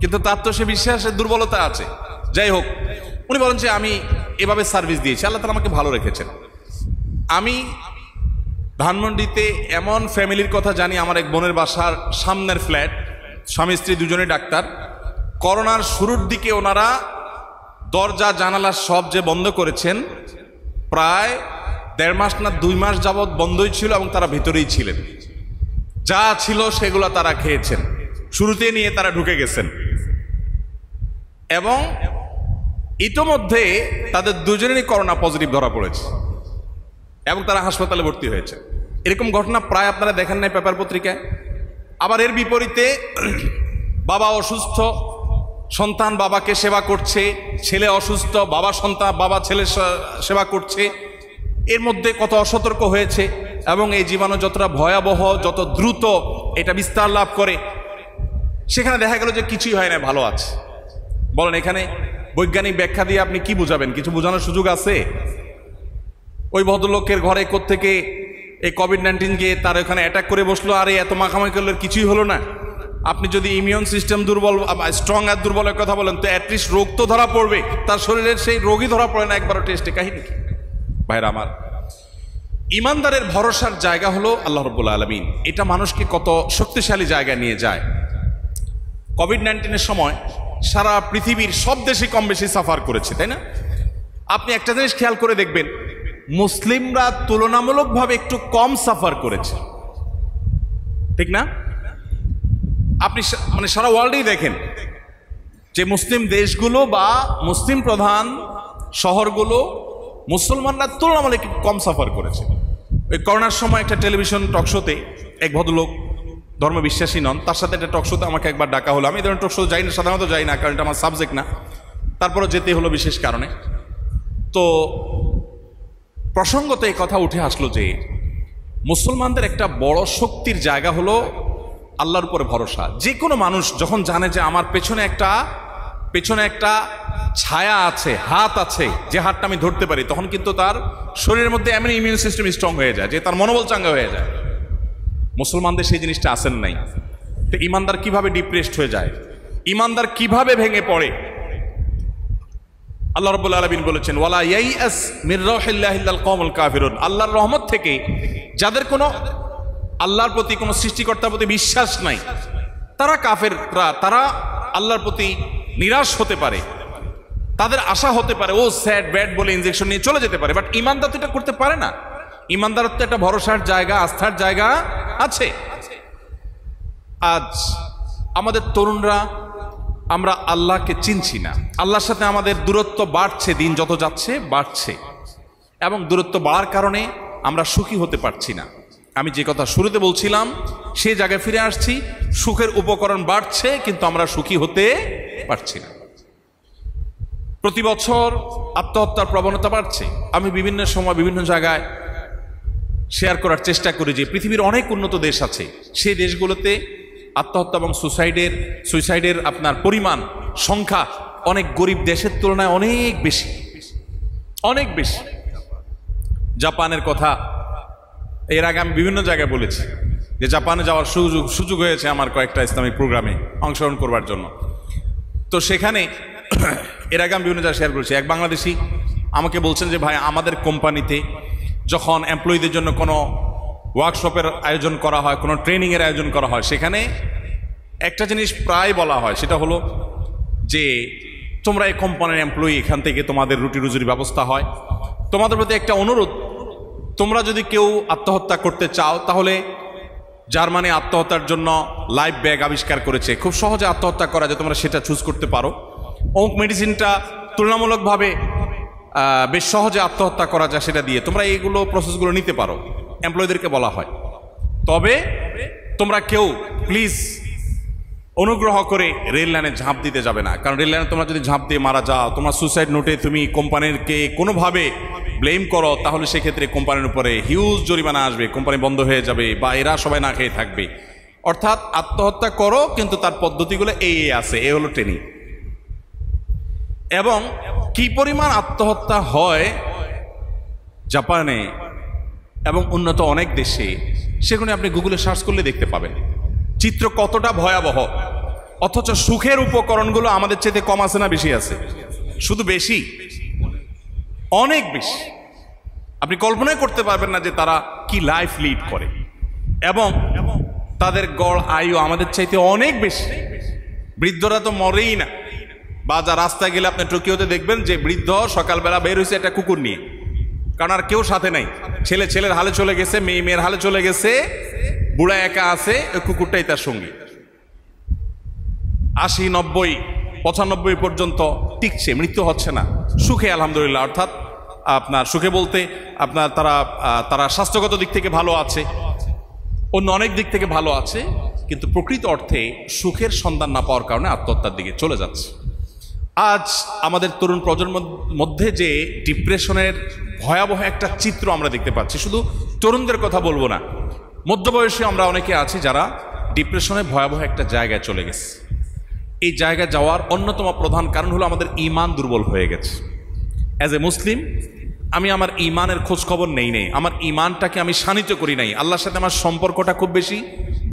কিন্তু তার তো সে বিশ্বাসের দুর্বলতা আছে। যাই হোক, উনি বলেন যে আমি এভাবে সার্ভিস দিয়েছি, আল্লাহ তাআলা আমাকে ভালো রেখেছেন। আমি ধানমন্ডিতে এমন ফ্যামিলির কথা জানি, আমার এক বোনের বাসার সামনের ফ্ল্যাট, স্বামী স্ত্রী দুজনেই ডাক্তার। করোনার শুরুর দিকে ওনারা দরজা জানালা সব যে বন্ধ করেছেন, প্রায় 1.5 মাস না 2 মাস যাবৎ বন্ধই ছিল, এবং তারা ভিতরেই ছিলেন, যা ছিল সেগুলো তারা খেয়েছেন, শুরুতে নিয়ে তারা ঢুকে গেছেন, এবং ইতোমধ্যে তাদের দুজনেরই করোনা পজিটিভ ধরা পড়েছে এবং তারা হাসপাতালে ভর্তি হয়েছে। এরকম ঘটনা প্রায় আপনারা দেখেন নাই পেপার পত্রিকায়। আবার এর বিপরীতে বাবা অসুস্থ, সন্তান বাবাকে সেবা করছে, ছেলে অসুস্থ, বাবা ছেলে সেবা করছে। এর মধ্যে কত অসতর্ক হয়েছে, এবং এই জীবাণু যতটা ভয়াবহ, যত দ্রুত এটা বিস্তার লাভ করে, সেখানে দেখা গেল যে কিছুই হয় না, ভালো আছে। বলেন, এখানে বৈজ্ঞানিক ব্যাখ্যা দিয়ে আপনি কি বুঝাবেন? কিছু বোঝানোর সুযোগ আছে? ওই ভদ্রলোকের ঘরে কোত্থেকে এই কোভিড-19 গিয়ে তার ওখানে অ্যাটাক করে বসলো, আর এত মাখামাখি করলে কিছুই হলো না। আপনি যদি ইমিউন সিস্টেম দুর্বল, স্ট্রং আর দুর্বলের কথা বলেন, তো অ্যাটলিস্ট রোগ তো ধরা পড়বে, তার শরীরের সেই রোগই ধরা পড়ে না একবারও টেস্টে। কাহিনী কি ভাইরা আমার? ইমানদারের ভরসার জায়গা হলো আল্লাহ রাব্বুল আলামিন। এটা মানুষকে কত শক্তিশালী জায়গায় নিয়ে যায়। কোভিড-19 সময় সারা পৃথিবীর সব দেশে কম বেশি সাফার করেছে, তাই না? আপনি একটা জিনিস খেয়াল করে দেখবেন, মুসলিমরা তুলনামূলকভাবে একটু কম সাফার করেছে, ঠিক না? আপনি মানে সারা ওয়ার্ল্ডেই দেখেন যে মুসলিম দেশগুলো বা মুসলিম প্রধান শহরগুলো মুসলমানরা তুলনামূলক কম সাফার করেছে। ওই করোনার সময় একটা টেলিভিশন টকশোতে এক ভদ্রলোক ধর্ম বিশ্বাসী নন, তার সাথে একটা টকশোতে আমাকে একবার ডাকা হলো। আমি এই ধরনের টকশো যাই না, সাধারণত যাই না, কারণ এটা আমার সাবজেক্ট না, তারপরে যেতে হলো বিশেষ কারণে। তো প্রসঙ্গত এই কথা উঠে আসলো যে মুসলমানদের একটা বড় শক্তির জায়গা হলো আল্লাহর উপরে ভরসা। যে কোনো মানুষ যখন জানে যে আমার পেছনে একটা ছায়া আছে, হাত আছে, যে হাতটা আমি ধরতে পারি, তখন কিন্তু তার শরীরের মধ্যে এমন ইমিউন সিস্টেম স্ট্রং হয়ে যায় যে তার মনোবল চাঙ্গা হয়ে যায়। মুসলমানদের সেই জিনিসটা আসেন নাই। তো ইমানদার কিভাবে ডিপ্রেসড হয়ে যায়, ইমানদার কিভাবে ভেঙে পড়ে? আল্লাহ রাব্বুল আলামিন বলেছেন, ওয়ালা ইয়াইআস মির রাহিল্লাহি ইল্লাল কওমুল কাফিরুন, আল্লাহর রহমত থেকে যাদের কোনো আল্লাহর প্রতি কোনো সৃষ্টিকর্তার প্রতি বিশ্বাস নাই, তারা কাফেররা, তারা আল্লাহর প্রতি নিরাশ হতে পারে, তাদের আশা হতে পারে ও স্যাড ব্যাড বলে ইনজেকশন নিয়ে চলে যেতে পারে, বাট ইমানদার তো এটা করতে পারে না। ইমানদার তো একটা ভরসার জায়গা, আস্থার জায়গা আছে। আজ আমাদের তরুণরা আমরা আল্লাহকে চিনছি না, আল্লাহর সাথে আমাদের দূরত্ব বাড়ছে, দিন যত যাচ্ছে বাড়ছে, এবং দূরত্ব বাড়ার কারণে আমরা সুখী হতে পারছি না। আমি যে কথা শুরুতে বলছিলাম সেই জায়গায় ফিরে আসছি, সুখের উপকরণ বাড়ছে কিন্তু আমরা সুখী হতে পারছি না। প্রতি বছর আত্মহত্যার প্রবণতা বাড়ছে। আমি বিভিন্ন সময় বিভিন্ন জায়গায় শেয়ার করার চেষ্টা করি যে পৃথিবীর অনেক উন্নত দেশ আছে, সেই দেশগুলোতে আত্মহত্যা এবং সুইসাইডের আপনার পরিমাণ, সংখ্যা অনেক গরিব দেশের তুলনায় অনেক বেশি, অনেক বেশি। জাপানের কথা এর আগে আমি বিভিন্ন জায়গায় বলেছি যে জাপানে যাওয়ার সুযোগ হয়েছে আমার কয়েকটা ইসলামিক প্রোগ্রামে অংশগ্রহণ করবার জন্য। তো সেখানে এর আগে আমি বিভিন্ন জায়গায় শেয়ার করেছি, এক বাংলাদেশি আমাকে বলছেন যে ভাই, আমাদের কোম্পানিতে যখন এমপ্লয়ীদের জন্য কোনো ওয়ার্কশপের আয়োজন করা হয়, কোনো ট্রেনিংয়ের আয়োজন করা হয়, সেখানে একটা জিনিস প্রায় বলা হয়, সেটা হলো যে তোমরা এই কোম্পানির এমপ্লয়ি, এখান থেকে তোমাদের রুটি রুজির ব্যবস্থা হয়, তোমাদের প্রতি একটা অনুরোধ, তোমরা যদি কেউ আত্মহত্যা করতে চাও তাহলে জার্মানি আত্মহত্যার জন্য লাইফ ব্যাগ আবিষ্কার করেছে, খুব সহজে আত্মহত্যা করা যায়, তোমরা সেটা চুজ করতে পারো। অমুক মেডিসিনটা তুলনামূলকভাবে বেশ সহজে আত্মহত্যা করা যায়, সেটা দিয়ে তোমরা এইগুলো প্রসেসগুলো নিতে পারো, এমপ্লয়ীদেরকে বলা হয়। তবে তোমরা কেউ প্লিজ অনুগ্রহ করে রেল লাইনে ঝাঁপ দিতে যাবে না, কারণ রেল লাইনে তোমরা যদি ঝাঁপ দিয়ে মারা যাও, তোমার সুসাইড নোটে তুমি কোম্পানিরকে কোনোভাবে ব্লেম করো, তাহলে সেক্ষেত্রে কোম্পানির উপরে হিউজ জরিমানা আসবে, কোম্পানি বন্ধ হয়ে যাবে বা এরা সবাই না খেয়ে থাকবে। অর্থাৎ আত্মহত্যা করো, কিন্তু তার পদ্ধতিগুলো এই আছে, এ হলো ট্রেনিং। এবং কি পরিমাণ আত্মহত্যা হয় জাপানে এবং উন্নত অনেক দেশে, সেগুলো আপনি গুগলে সার্চ করলে দেখতে পাবেন চিত্র কতটা ভয়াবহ। অথচ সুখের উপকরণগুলো আমাদের চেয়ে কম আছে না বেশি আছে? শুধু বেশি, অনেক বেশি। আপনি কল্পনাই করতে পারবেন না যে তারা কি লাইফ লিড করে, এবং তাদের গড় আয়ু আমাদের চাইতে অনেক বেশি। বৃদ্ধরা তো মরেই না, বা যা রাস্তায় গেলে আপনি টোকিওতে দেখবেন যে বৃদ্ধ সকালবেলা বের হয়েছে একটা কুকুর নিয়ে, কারণ আর কেউ সাথে নাই, ছেলে ছেলের হালে চলে গেছে, মেয়ে মেয়ের হালে চলে গেছে, বুড়া একা আছে, ওই কুকুরটাই তার সঙ্গী। 80, 90, 95 পর্যন্ত টিকছে, মৃত্যু হচ্ছে না, সুখে আলহামদুলিল্লাহ। অর্থাৎ আপনার সুখে বলতে আপনার তারা স্বাস্থ্যগত দিক থেকে ভালো আছে, অন্য অনেক দিক থেকে ভালো আছে, কিন্তু প্রকৃত অর্থে সুখের সন্ধান না পাওয়ার কারণে আত্মহত্যার দিকে চলে যাচ্ছে। আজ আমাদের তরুণ প্রজন্মের মধ্যে যে ডিপ্রেশনের ভয়াবহ একটা চিত্র আমরা দেখতে পাচ্ছি, শুধু তরুণদের কথা বলবো না, মধ্যবয়সী আমরা অনেকে আছি যারা ডিপ্রেশনের ভয়াবহ একটা জায়গায় চলে গেছে। এই জায়গায় যাওয়ার অন্যতম প্রধান কারণ হলো আমাদের ঈমান দুর্বল হয়ে গেছে। অ্যাজ এ মুসলিম আমি আমার ঈমানের খোঁজ খবর নেই, আমার ঈমানটাকে আমি শানিত করি নাই, আল্লাহর সাথে আমার সম্পর্কটা খুব বেশি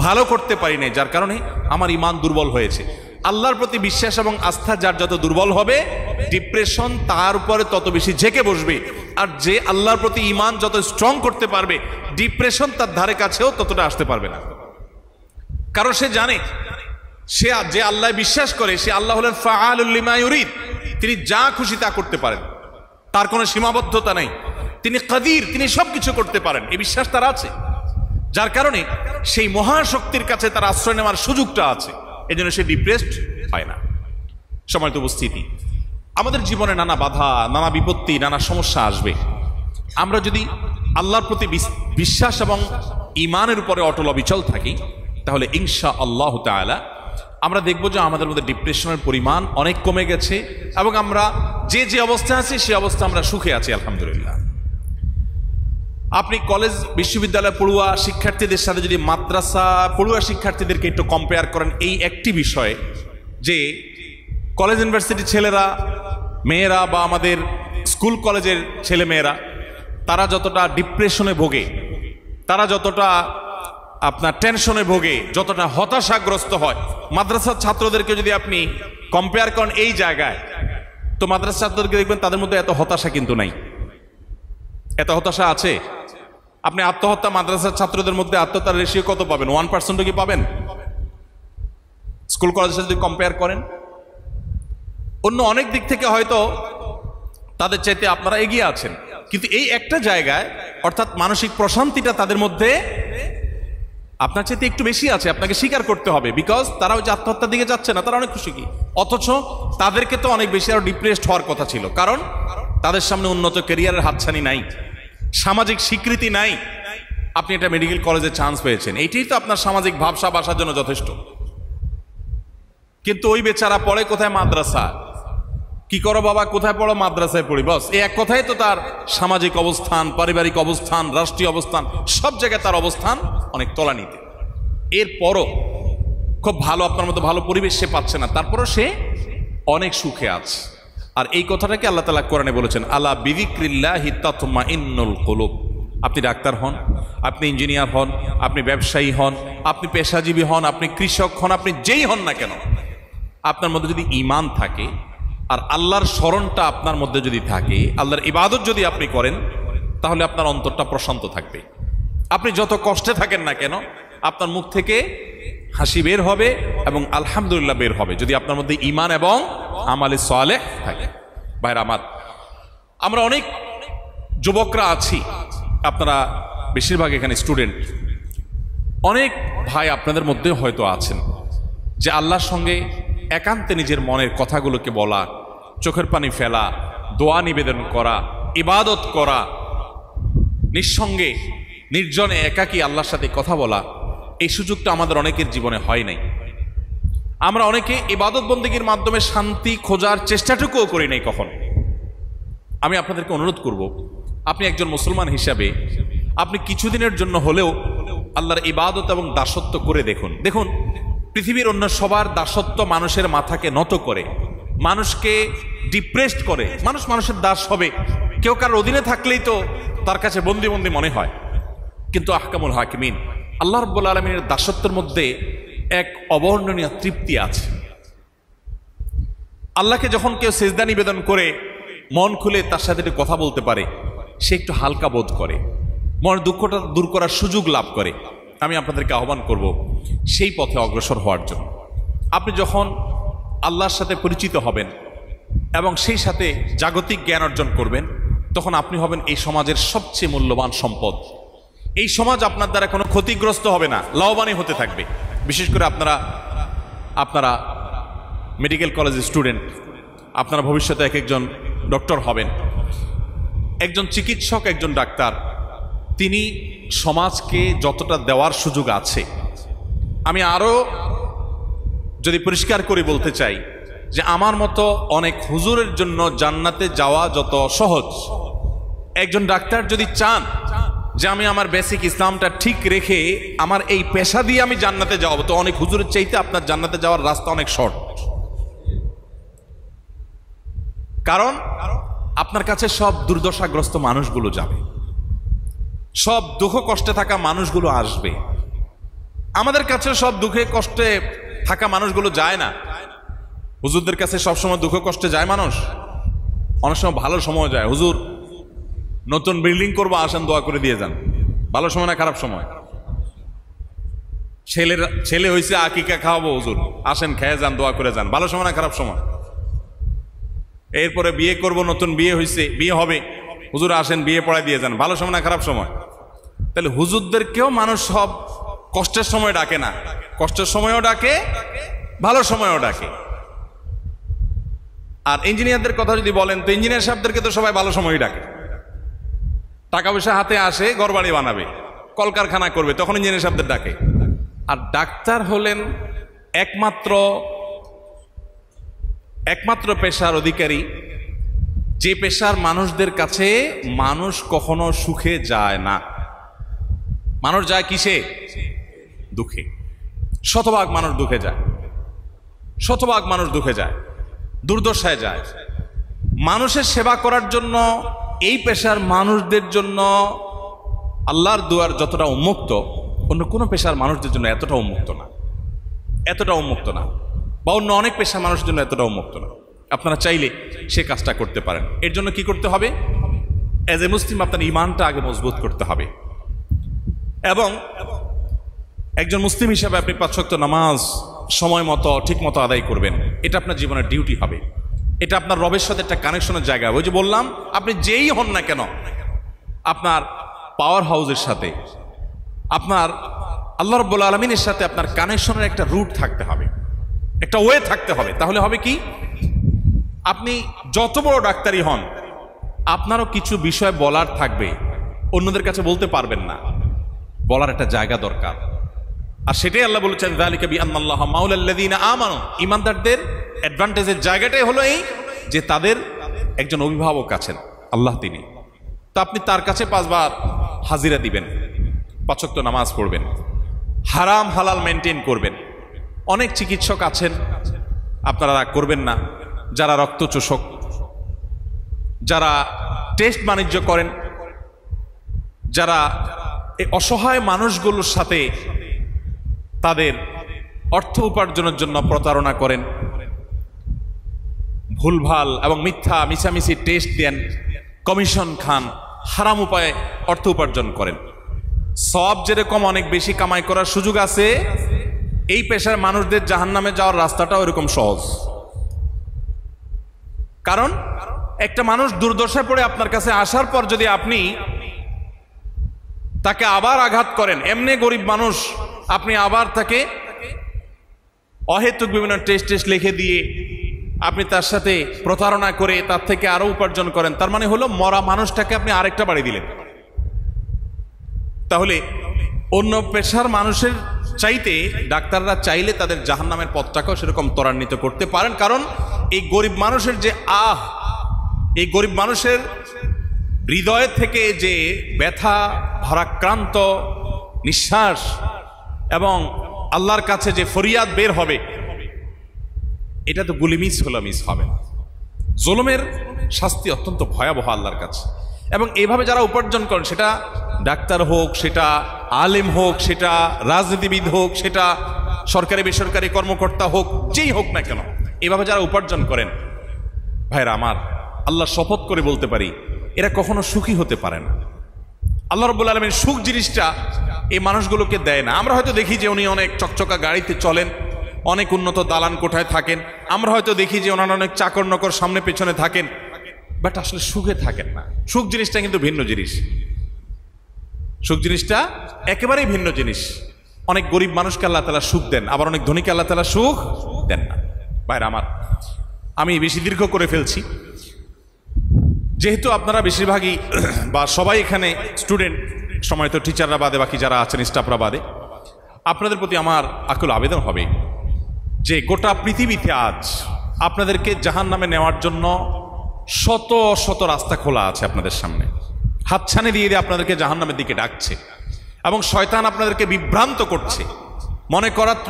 ভালো করতে পারি নাই, যার কারণে আমার ঈমান দুর্বল হয়েছে। আল্লাহর প্রতি বিশ্বাস এবং আস্থা যার যত দুর্বল হবে, ডিপ্রেশন তার উপরে তত বেশি ঝেঁকে বসবে। আর যে আল্লাহর প্রতি ঈমান যত স্ট্রং করতে পারবে, ডিপ্রেশন তার ধারে কাছেও ততটা আসতে পারবে না। কারণ সে জানে, সে যে আল্লাহ বিশ্বাস করে, সে আল্লাহ হলেন ফাআলুল লিমা ইউরিদ, তিনি যা খুশি তা করতে পারেন, তার কোনো সীমাবদ্ধতা নেই, তিনি কাদির, তিনি সবকিছু করতে পারেন, এই বিশ্বাস তার আছে। যার কারণে সেই মহাশক্তির কাছে তার আশ্রয় নেওয়ার সুযোগটা আছে, এই জন্য সে ডিপ্রেসড হয় না। সম্মানিত উপস্থিতি, আমাদের জীবনে নানা বাধা, নানা বিপত্তি, নানা সমস্যা আসবে। আমরা যদি আল্লাহর প্রতি বিশ্বাস এবং ঈমানের উপরে অটল অবিচল থাকি, তাহলে ইনশাআল্লাহ তাআলা আমরা দেখব যে আমাদের মধ্যে ডিপ্রেশনের পরিমাণ অনেক কমে গেছে এবং আমরা যে যে অবস্থা আছি সে অবস্থা আমরা সুখে আছি আলহামদুলিল্লাহ। আপনি কলেজ বিশ্ববিদ্যালয় পড়ুয়া শিক্ষার্থীদের সাথে যদি মাদ্রাসা পড়ুয়া শিক্ষার্থীদেরকে একটু কম্পেয়ার করেন এই একটি বিষয়ে, যে কলেজ ইউনিভার্সিটির ছেলেরা, মেয়েরা বা আমাদের স্কুল কলেজের ছেলে মেয়েরা, তারা যতটা ডিপ্রেশনে ভোগে, তারা যতটা আপনার টেনশনে ভোগে, যতটা হতাশাগ্রস্ত হয়, মাদ্রাসার ছাত্রদেরকে যদি আপনি কম্পেয়ার করেন এই জায়গায়, তো মাদ্রাসার ছাত্রদেরকে দেখবেন তাদের মধ্যে এত হতাশা কিন্তু নাই। এত হতাশা আছে? আপনি আত্মহত্যা মাদ্রাসার ছাত্রদের মধ্যে আত্মহত্যার রেশিও কত পাবেন? 1% কি পাবেন? স্কুল কলেজের সাথে যদি কম্পেয়ার করেন, অন্য অনেক দিক থেকে হয়তো তাদের চাইতে আপনারা এগিয়ে আছেন, কিন্তু এই একটা জায়গায় অর্থাৎ মানসিক প্রশান্তিটা তাদের মধ্যে আপনার চাইতে একটু বেশি আছে, আপনাকে স্বীকার করতে হবে। বিকজ তারা ওই যে আত্মহত্যার দিকে যাচ্ছে না, তারা অনেক খুশি কি, অথচ তাদেরকে তো অনেক বেশি আরো ডিপ্রেসড হওয়ার কথা ছিল, কারণ তাদের সামনে উন্নত ক্যারিয়ারের হাতছানি নাই, সামাজিক স্বীকৃতি নাই। আপনি একটা মেডিকেল কলেজে চান্স পেয়েছেন, এইটাই তো আপনার সামাজিক ভাবসাব আসার জন্য যথেষ্ট। কিন্তু ওই বেচারা পড়ে কোথায়? মাদ্রাসা। কি করো বাবা? কোথায় পড়ো? মাদ্রাসায় পড়ি। বস, এই এক কথাই তো তার সামাজিক অবস্থান, পারিবারিক অবস্থান, রাষ্ট্রীয় অবস্থান, সব জায়গায় তার অবস্থান অনেক তলানিতে। এরপরও খুব ভালো, আপনার মতো ভালো পরিবেশ সে পাচ্ছে না, তারপরও সে অনেক সুখে আছে। আর এই কথাটাকে আল্লাহ তাআলা কোরআনে বলেছেন, আলা বিযিক্রিল্লাহি তাতমাইন্নুল কুলুব। আপনি ডাক্তার হন, আপনি ইঞ্জিনিয়ার হন, আপনি ব্যবসায়ী হন, আপনি পেশাজীবী হন, আপনি কৃষক হন, আপনি যেই হন না কেন, আপনার মধ্যে যদি ঈমান থাকে আর আল্লাহর স্মরণটা আপনার মধ্যে যদি থাকে, আল্লাহর ইবাদত যদি আপনি করেন, তাহলে আপনার অন্তরটা প্রশান্ত থাকবে। আপনি যত কষ্টে থাকেন না কেন, আপনার মুখ থেকে হাসি বের হবে এবং আলহামদুলিল্লাহ বের হবে, যদি আপনার মধ্যে ঈমান এবং আমালে সালেহ থাকে। ভাইরা আমার, আমরা অনেক যুবকরা আছি, আপনারা বেশিরভাগ এখানে স্টুডেন্ট, অনেক ভাই আপনাদের মধ্যে হয়তো আছেন যে আল্লাহর সঙ্গে একান্তে নিজের মনের কথাগুলোকে বলা, চোখের পানি ফেলা, দোয়া নিবেদন করা, ইবাদত করা, নিঃসঙ্গে নির্জনে একাকী আল্লাহর সাথে কথা বলা, এই সুযোগটা আমাদের অনেকের জীবনে হয় নাই। আমরা অনেকে ইবাদত বন্দেগীর মাধ্যমে শান্তি খোঁজার চেষ্টাটুকুও করি নাই কখন। আমি আপনাদেরকে অনুরোধ করব, আপনি একজন মুসলমান হিসাবে আপনি কিছুদিনের জন্য হলেও আল্লাহর ইবাদত এবং দাসত্ব করে দেখুন। দেখুন, পৃথিবীর অন্য সবার দাসত্ব মানুষের মাথাকে নত করে, মানুষকে ডিপ্রেসড করে। মানুষ মানুষের দাস হবে, কেউ কারোর অধীনে থাকলেই তো তার কাছে বন্দি বন্দি মনে হয়। কিন্তু আহকামুল হাকিমিন আল্লাহ রাব্বুল আলামিনের দাসত্বের মধ্যে এক অবর্ণনীয় তৃপ্তি আছে। আল্লাহকে যখন কেউ সিজদা নিবেদন করে মন খুলে তার সাথে একটু কথা বলতে পারে, সে একটু হালকা বোধ করে, মনের দুঃখটা দূর করার সুযোগ লাভ করে। আমি আপনাদেরকে আহ্বান করব সেই পথে অগ্রসর হওয়ার জন্য। আপনি যখন আল্লাহর সাথে পরিচিত হবেন এবং সেই সাথে জাগতিক জ্ঞান অর্জন করবেন, তখন আপনি হবেন এই সমাজের সবচেয়ে মূল্যবান সম্পদ। এই সমাজ আপনার দ্বারা কোনো ক্ষতিগ্রস্ত হবে না, লাভবানই হতে থাকবে। বিশেষ করে আপনারা মেডিকেল কলেজের স্টুডেন্ট, আপনারা ভবিষ্যতে এক একজন ডক্টর হবেন। একজন চিকিৎসক, একজন ডাক্তার, তিনি সমাজকে যতটা দেওয়ার সুযোগ আছে, আমি আরো যদি পরিষ্কার করে বলতে চাই যে আমার মতো অনেক হুজুরের জন্য জান্নাতে যাওয়া যত সহজ, একজন ডাক্তার যদি চান যে আমি আমার বেসিক ইসলামটা ঠিক রেখে আমার এই পেশা দিয়ে আমি জান্নাতে যাবো, তো অনেক হুজুরের চাইতে আপনার জান্নাতে যাওয়ার রাস্তা অনেক শর্ট। কারণ আপনার কাছে সব দুর্দশাগ্রস্ত মানুষগুলো যাবে, সব দুঃখ কষ্টে থাকা মানুষগুলো আসবে। আমাদের কাছে সব দুঃখে কষ্টে থাকা মানুষগুলো যায় না। হুজুরদের কাছে সবসময় দুঃখ কষ্টে যায় মানুষ, অনেক সময় ভালো সময় যায়। হুজুর নতুন বিল্ডিং করবো, আসেন দোয়া করে দিয়ে যান। ভালো সময় না খারাপ সময়? ছেলে হয়েছে, আকিকা খাওয়াবো, হুজুর আসেন খেয়ে যান, দোয়া করে যান। ভালো সময় না খারাপ সময়? এরপরে বিয়ে করব, নতুন বিয়ে হয়েছে, বিয়ে হবে, হুজুর আসেন বিয়ে পড়ায় দিয়ে যান। ভালো সময় না খারাপ সময়? তাহলে হুজুরদেরকেও মানুষ সব কষ্টের সময় ডাকে না, কষ্টের সময়ও ডাকে, ভালো সময়ও ডাকে। আর ইঞ্জিনিয়ারদের কথা যদি বলেন তো ইঞ্জিনিয়ার সাহেবদেরকে তো সবাই ভালো সময়ই ডাকে। টাকা পয়সা হাতে আসে, ঘরবাড়ি বানাবে, কলকারখানা করবে, তখন ইঞ্জিনিয়ার সাহেবদের ডাকে। আর ডাক্তার হলেন একমাত্র পেশার অধিকারী, যে পেশার মানুষদের কাছে মানুষ কখনো সুখে যায় না। মানুষ যায় কিসে? দুঃখে। শতভাগ মানুষ দুঃখে যায়, শতভাগ মানুষ দুঃখে যায়, দুর্দশায় যায়। মানুষের সেবা করার জন্য এই পেশার মানুষদের জন্য আল্লাহর দুয়ার যতটা উন্মুক্ত, অন্য কোনো পেশার মানুষদের জন্য এতটা উন্মুক্ত না, এতটা উন্মুক্ত না, বা অন্য অনেক পেশার মানুষের জন্য এতটা উন্মুক্ত না। আপনারা চাইলে সে কাজটা করতে পারেন। এর জন্য কি করতে হবে? অ্যাজ এ মুসলিম আপনার ইমানটা আগে মজবুত করতে হবে, এবং একজন মুসলিম হিসাবে আপনি 5 ওয়াক্ত নামাজ সময় মতো ঠিক মতো আদায় করবেন। এটা আপনার জীবনের ডিউটি হবে। এটা আপনার রবের সাথে একটা কানেকশনের জায়গা। ওই যে বললাম, আপনি যেই হন না কেন, আপনার পাওয়ার হাউসের সাথে, আপনার আল্লাহ রাব্বুল আলামিনের সাথে আপনার কানেকশনের একটা রুট থাকতে হবে, একটা ওয়ে থাকতে হবে। তাহলে হবে কি, আপনি যত বড় ডাক্তারই হন, আপনারও কিছু বিষয় বলার থাকবে, অন্যদের কাছে বলতে পারবেন না, বলার একটা জায়গা দরকার। আর সেটাই আল্লাহ বলেছেন, যালিকা বিআন্নাল্লাহা মাওলাল্লাযীনা আমানু। ঈমানদারদের অ্যাডভান্টেজের জায়গাটাই হলো এই যে তাদের একজন অভিভাবক আছেন, আল্লাহ তিনি। তো আপনি তার কাছে 5 বার হাজিরা দিবেন, 5 ওয়াক্ত নামাজ পড়বেন, হারাম হালাল মেনটেন করবেন। অনেক চিকিৎসক আছেন, আপনারা রাগ করবেন না, যারা রক্তচোষক, যারা টেস্ট বাণিজ্য করেন, যারা এই অসহায় মানুষগুলোর সাথে তাদের অর্থ উপার্জনের জন্য প্রতারণা করেন, ভুলভাল এবং মিথ্যা মিছামিছি টেস্ট দেন, কমিশন খান, হারাম উপায়ে অর্থ উপার্জন করেন। সব যেরকম অনেক বেশি কামাই করার সুযোগ আছে, এই পেশার মানুষদের জাহান্নামে যাওয়ার রাস্তাটাও এরকম সহজ। কারণ একটা মানুষ দুর্দশায় পড়ে আপনার কাছে আসার পর যদি আপনি তাকে আবার আঘাত করেন, এমনি গরিব মানুষ, আপনি আবার তাকে অহেতুক বিভিন্ন টেস্ট লিখে দিয়ে আপনি তার সাথে প্রতারণা করে তার থেকে আরো উপার্জন করেন, তার মানে হলো মরা মানুষটাকে আপনি আরেকটা বাড়ি দিলেন। তাহলে অন্য পেশার মানুষের চাইতে ডাক্তাররা চাইলে তাদের জাহান্নামের পথটাকেও সেরকম ত্বরান্বিত করতে পারেন। কারণ এই গরিব মানুষের যে এই গরিব মানুষের হৃদয় থেকে যে ব্যথা, ভারাক্রান্ত নিঃশ্বাস এবং আল্লাহর কাছে যে ফরিয়াদ বের হবে, এটা তো গুলি মিস হলো মিস হবে না। জুলুমের শাস্তি অত্যন্ত ভয়াবহ আল্লাহর কাছে। এবং এইভাবে যারা উপার্জন করেন, সেটা ডাক্তার হোক, সেটা আলেম হোক, সেটা রাজনীতিবিদ হোক, সেটা সরকারি বেসরকারি কর্মকর্তা হোক, যেই হোক না কেন, এইভাবে যারা উপার্জন করেন, ভাইরা আমার, আল্লাহর শপথ করে বলতে পারি, এরা কখনো সুখী হতে পারে না। আল্লাহ রাব্বুল আলামিন সুখ জিনিসটা এই মানুষগুলোকে দেয় না। আমরা হয়তো দেখি যে উনি অনেক চকচকা গাড়িতে চলেন, অনেক উন্নত দালান কোঠায় থাকেন, আমরা হয়তো দেখি যে ওনারা অনেক চাকর নকর সামনে পেছনে থাকেন, বাট আসলে সুখে থাকেন না। সুখ জিনিসটা কিন্তু ভিন্ন জিনিস। সুখ জিনিসটা একেবারেই ভিন্ন জিনিস। অনেক গরিব মানুষকে আল্লাহ তাআলা সুখ দেন, আবার অনেক ধনীকে আল্লাহ তাআলা সুখ দেন না। ভাইরা আমার, আমি বেশি দীর্ঘ করে ফেলছি, যেহেতু আপনারা বেশিরভাগই বা সবাই এখানে স্টুডেন্ট, সময় তো টিচাররা বাদে বাকি যারা আছেন স্টাফরা বাদে, আপনাদের প্রতি আমার আকুল আবেদন হবে যে গোটা পৃথিবীতে আজ আপনাদেরকে জাহান্নামে নেওয়ার জন্য শত শত রাস্তা খোলা আছে আপনাদের সামনে। হাতছানি দিয়ে দিয়ে আপনাদেরকে জাহান্নামের দিকে ডাকছে, এবং শয়তান আপনাদেরকে বিভ্রান্ত করছে।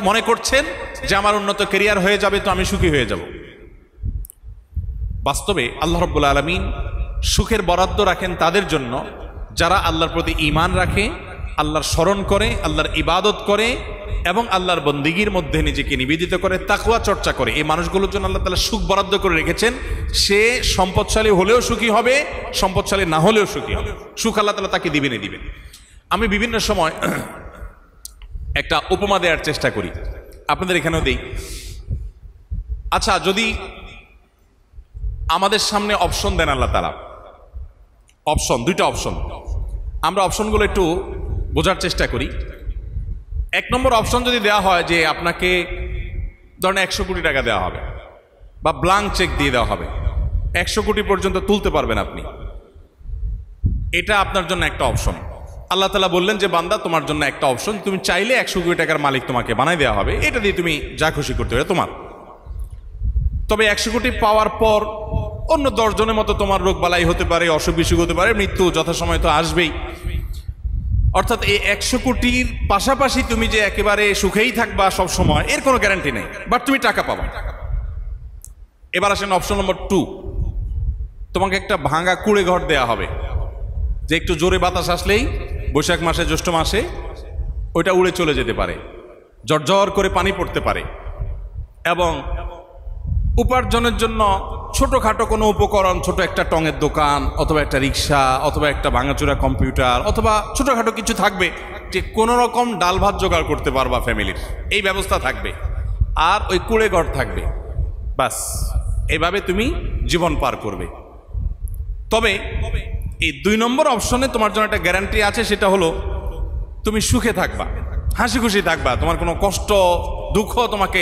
মনে করছেন যে আমার উন্নত ক্যারিয়ার হয়ে যাবে, তো আমি সুখী হয়ে যাব। বাস্তবে আল্লাহ রাব্বুল আলামিন সুখের বরাদ্দ রাখেন তাদের জন্য যারা আল্লাহর প্রতি ঈমান রাখে, আল্লাহর স্মরণ করে, আল্লাহর ইবাদত করে এবং আল্লাহর বন্দিগির মধ্যে নিজেকে নিবেদিত করে, তাকওয়া চর্চা করে। এই মানুষগুলোর জন্য আল্লাহ তাআলা সুখ বরাদ্দ করে রেখেছেন। সে সম্পদশালী হলেও সুখী হবে, সম্পদশালী না হলেও সুখী হবে। সুখ আল্লাহ তাআলা তাকে দিবেনই দিবেন। আমি বিভিন্ন সময় একটা উপমা দেওয়ার চেষ্টা করি, আপনাদের এখানেও দিই। আচ্ছা, যদি আমাদের সামনে অপশন দেন আল্লাহ তাআলা, অপশন, 2টা অপশন, আমরা অপশনগুলো একটু বোঝার চেষ্টা করি। 1 নম্বর অপশন যদি দেওয়া হয় যে আপনাকে ধরেন 100 কোটি টাকা দেওয়া হবে, বা ব্লাঙ্ক চেক দিয়ে দেওয়া হবে, 100 কোটি পর্যন্ত তুলতে পারবেন আপনি। এটা আপনার জন্য একটা অপশন। আল্লাহ তাআলা বললেন যে বান্দা তোমার জন্য একটা অপশন, তুমি চাইলে 100 কোটি টাকার মালিক তোমাকে বানাই দেওয়া হবে, এটা দিয়ে তুমি যা খুশি করতে পারবে তোমার। তবে 100 কোটি পাওয়ার পর অন্য 10 জনের মতো তোমার রোগ বালাই হতে পারে, অসুখ বিসুখ হতে পারে, মৃত্যু যথাসময় তো আসবেই। অর্থাৎ এই 100 কোটির পাশাপাশি তুমি যে একেবারে সুখেই থাকবা সব সময়, এর কোনো গ্যারান্টি নেই, বাট তুমি টাকা পাবা। এবার আসেন অপশন নম্বর 2, তোমাকে একটা ভাঙা কুড়ে ঘর দেয়া হবে, যে একটু জোরে বাতাস আসলেই বৈশাখ মাসে জ্যৈষ্ঠ মাসে ওইটা উড়ে চলে যেতে পারে, ঝরঝর করে পানি পড়তে পারে, এবং উপার্জনের জন্য ছোটখাটো কোনো উপকরণ, ছোট একটা টঙের দোকান অথবা একটা রিক্সা অথবা একটা ভাঙাচোরা কম্পিউটার অথবা ছোটখাটো কিছু থাকবে যে কোনো রকম ডাল ভাত জোগাড় করতে পারবা ফ্যামিলির, এই ব্যবস্থা থাকবে, আর ওই কুড়ে ঘর থাকবে, বাস এইভাবে তুমি জীবন পার করবে। তবে এই 2 নম্বর অপশনে তোমার জন্য একটা গ্যারান্টি আছে, সেটা হলো তুমি সুখে থাকবা, হাসি খুশি থাকবা, তোমার কোনো কষ্ট দুঃখ তোমাকে